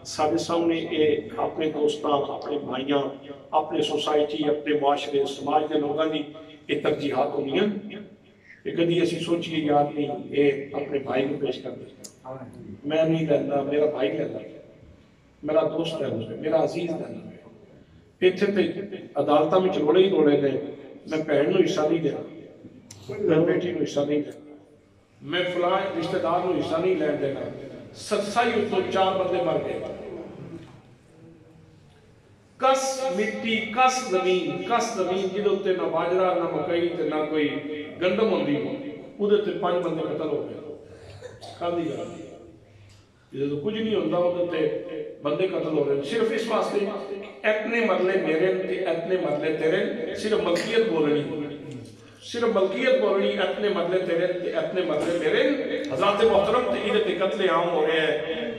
سارے سامنے اپنے دوستاں، اپنے بھائیاں، اپنے سوسائٹی، اپنے معاشرے سماج کے لوگاں دی یہ ترجیحات ہونی ہیں کہ کدی اسی سوچیے یاد نہیں یہ اپنے بھائی کو پیش کر دیں، میں نہیں لینا، میرا بھائی لینا، میرا دوست لینا، میرا عزیز لینا۔ اتنے تے عدالتہ میں چلوڑے ہی روڑے گئے، میں بہن نو حصہ نہیں دینا، میں بیٹی نو حصہ نہیں دینا، میں فلاں رشتہ دار نو حصہ نہیں لین دینا۔ ستسائی اتو 4 بندے مر گئے، کس مٹی، کس زمین جدو تے نہ باجرہ نہ مکئی تے نہ کوئی گندم ہوندی، ادھے تے 5 بندے قتل ہو گئے۔ کل دی گل جدو کچھ نہیں ہوتا ادھے تے بندے قتل ہو رہے، صرف اس واسطے اتنے مرلے میرے تے اتنے مرلے تیرے، صرف ملکیت بولنی، صرف ملکیت بولنی، اتنے مرلے تیرے تے اتنے مرلے میرے۔ حضرات محترم تے ادھے تے قتل عام ہو رہے ہیں۔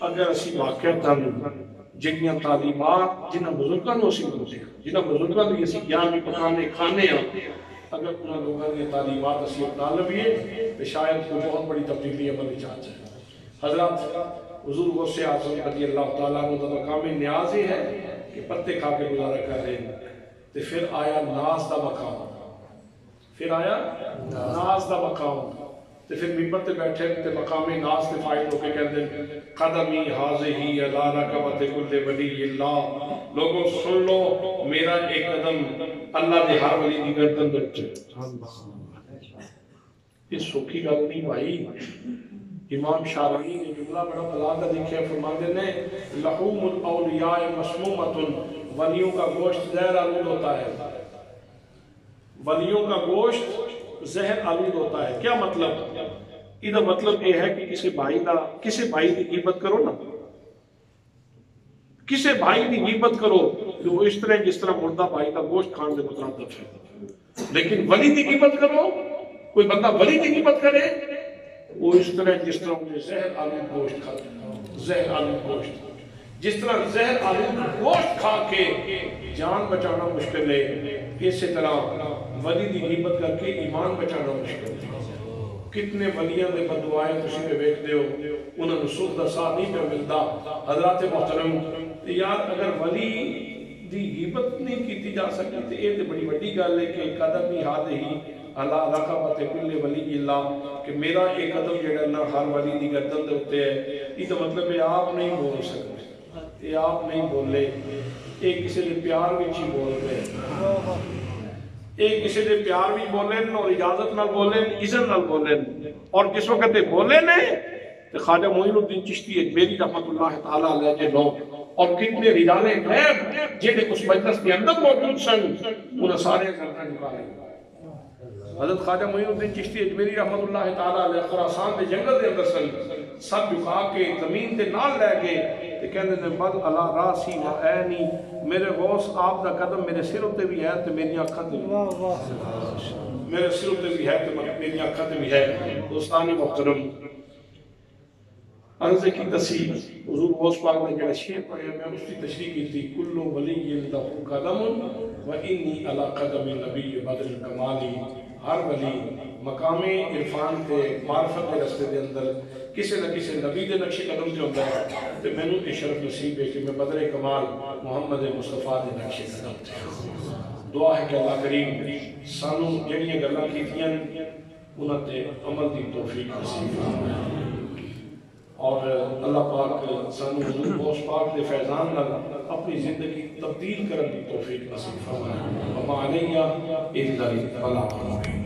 اگر اسی واقعتاً جنیاں تعلیمات جنہاں بزرگاں نو اسی ملتے ہیں، جنہاں بزرگاں دی اسی گیان بھی پکانے کھانے ہیں، اگر انہاں لوگاں دی تعلیمات اسی اپنا لبیے تو شاید کوئی بہت بڑی تبدیلی عملی چاہتا ہے۔ حضرات حضور غوث اعظم رضی اللہ تعالیٰ عنہ کا مقام نیاز ہی ہے کہ پتے کھا کے گزارا کر رہے ہیں، تو پھر آیا ناز دا مقام، پھر آیا ناز دا مقام، تو پھر ممبر تے بیٹھے تے مقام ناز تے فائد ہو کے کہتے ہیں قدمی حاضہی علی رکبت کل ولی اللہ، لوگوں سن لو میرا ایک قدم اللہ دے ہر ولی دی گردن دے وچ۔ یہ سوکھی گل نہیں بھائی، امام شارانی نے جملہ بڑا بلاغہ لکھا ہے، فرماتے ہیں لحوم الاولیاء مسمومۃ، ولیوں کا گوشت زہر آلود ہوتا ہے، ولیوں کا گوشت زہر آلود ہوتا ہے۔ کیا مطلب؟ یہ مطلب یہ ہے کہ کسی بھائی کی غیبت کرو نا، کسی بھائی کی غیبت کرو تو وہ اس طرح جس طرح مردہ بھائی کا گوشت کھان دے مترادف ہے، لیکن ولی کی غیبت کرو، کوئی بندہ ولی کی غیبت کرے وہ اس طرح جس طرح انہیں زہر آلود گوشت کھاتے ہیں، زہر آلود گوشت، جس طرح زہر آلود گوشت کھا کے جان بچانا مشکل ہے، اسی طرح ولی دی غیبت کر کے ایمان بچانا مشکل ہے۔ کتنے ولیاں دے بددعائیں تسی پہ ویکھدے ہو، انہاں نوں سکھ دا ساتھ نہیں پہ ملتا۔ حضرات محترم، یار اگر ولی دی غیبت نہیں کیتی جا سکتی تو یہ تو بڑی بڑی گل ہے کہ قدم ہی حاضہی اللہ رکبت کل ولی اللہ، کہ میرا ایک قدم جڑا اللہ ہر ولی دی گردن دے ہوتے ہے۔ یہ تو مطلب ہے آپ نہیں بول سکتے، یہ آپ نہیں بولے، ایک کسی دے پیار وچ ہی بول رہے ہیں، ایک کسی دے پیار وچ بولیں اور اجازت نال بولیں، اذن نال بولیں، اور جس وقت بولے نے تو خواجہ معین الدین چشتی اجمیری رحمت اللہ تعالیٰ علیہ کے لوگ اور کتنے رجال غیب جنہیں اس مجلس کے اندر موجود سن، انہیں سارے گردن جھکا لیں۔ حضرت خواجہ معین الدین چشتی اجمیری رحمت اللہ تعالیٰ علیہ خراسان دے جنگل دے اندر سن، سب جھکا کے زمین تے نال لے گئے تے کہندے نے بل علی راسی و عینی، میرے غوث آپ دا قدم میرے سر تے بھی ہے تے میری آنکھاں تے بھی ہے، میرے سر تے بھی ہے تے میری آنکھاں تے بھی ہے۔ دوستان محترم، عرض کی تسی حضور غوث پاک نے جڑا شعر پڑھیا میں اس کی تشریح کی تھی، کل ولی لہ قدم و انی علی قدم نبی بدر الکمالی، ہر ولی مقام عرفان کے معرفت کے رستے دے اندر کسی نہ کسی نبی دے نقش قدم تے ہوندا ہے، تے مینوں یہ شرف نصیب ہے کہ میں بدر کمال محمد مصطفیٰ دے نقش قدم تے۔ دعا ہے کہ اللہ کریم سانوں جڑیاں گلاں کیتیاں انہاں تے عمل دی توفیق نصیب فرمائے، اور اللہ پاک سانوں حضور غوث پاک دے فیضان نال اپنی زندگی تبدیل کرن دی توفیق نصیب فرمائے۔ وما علیہ الا البلاغ۔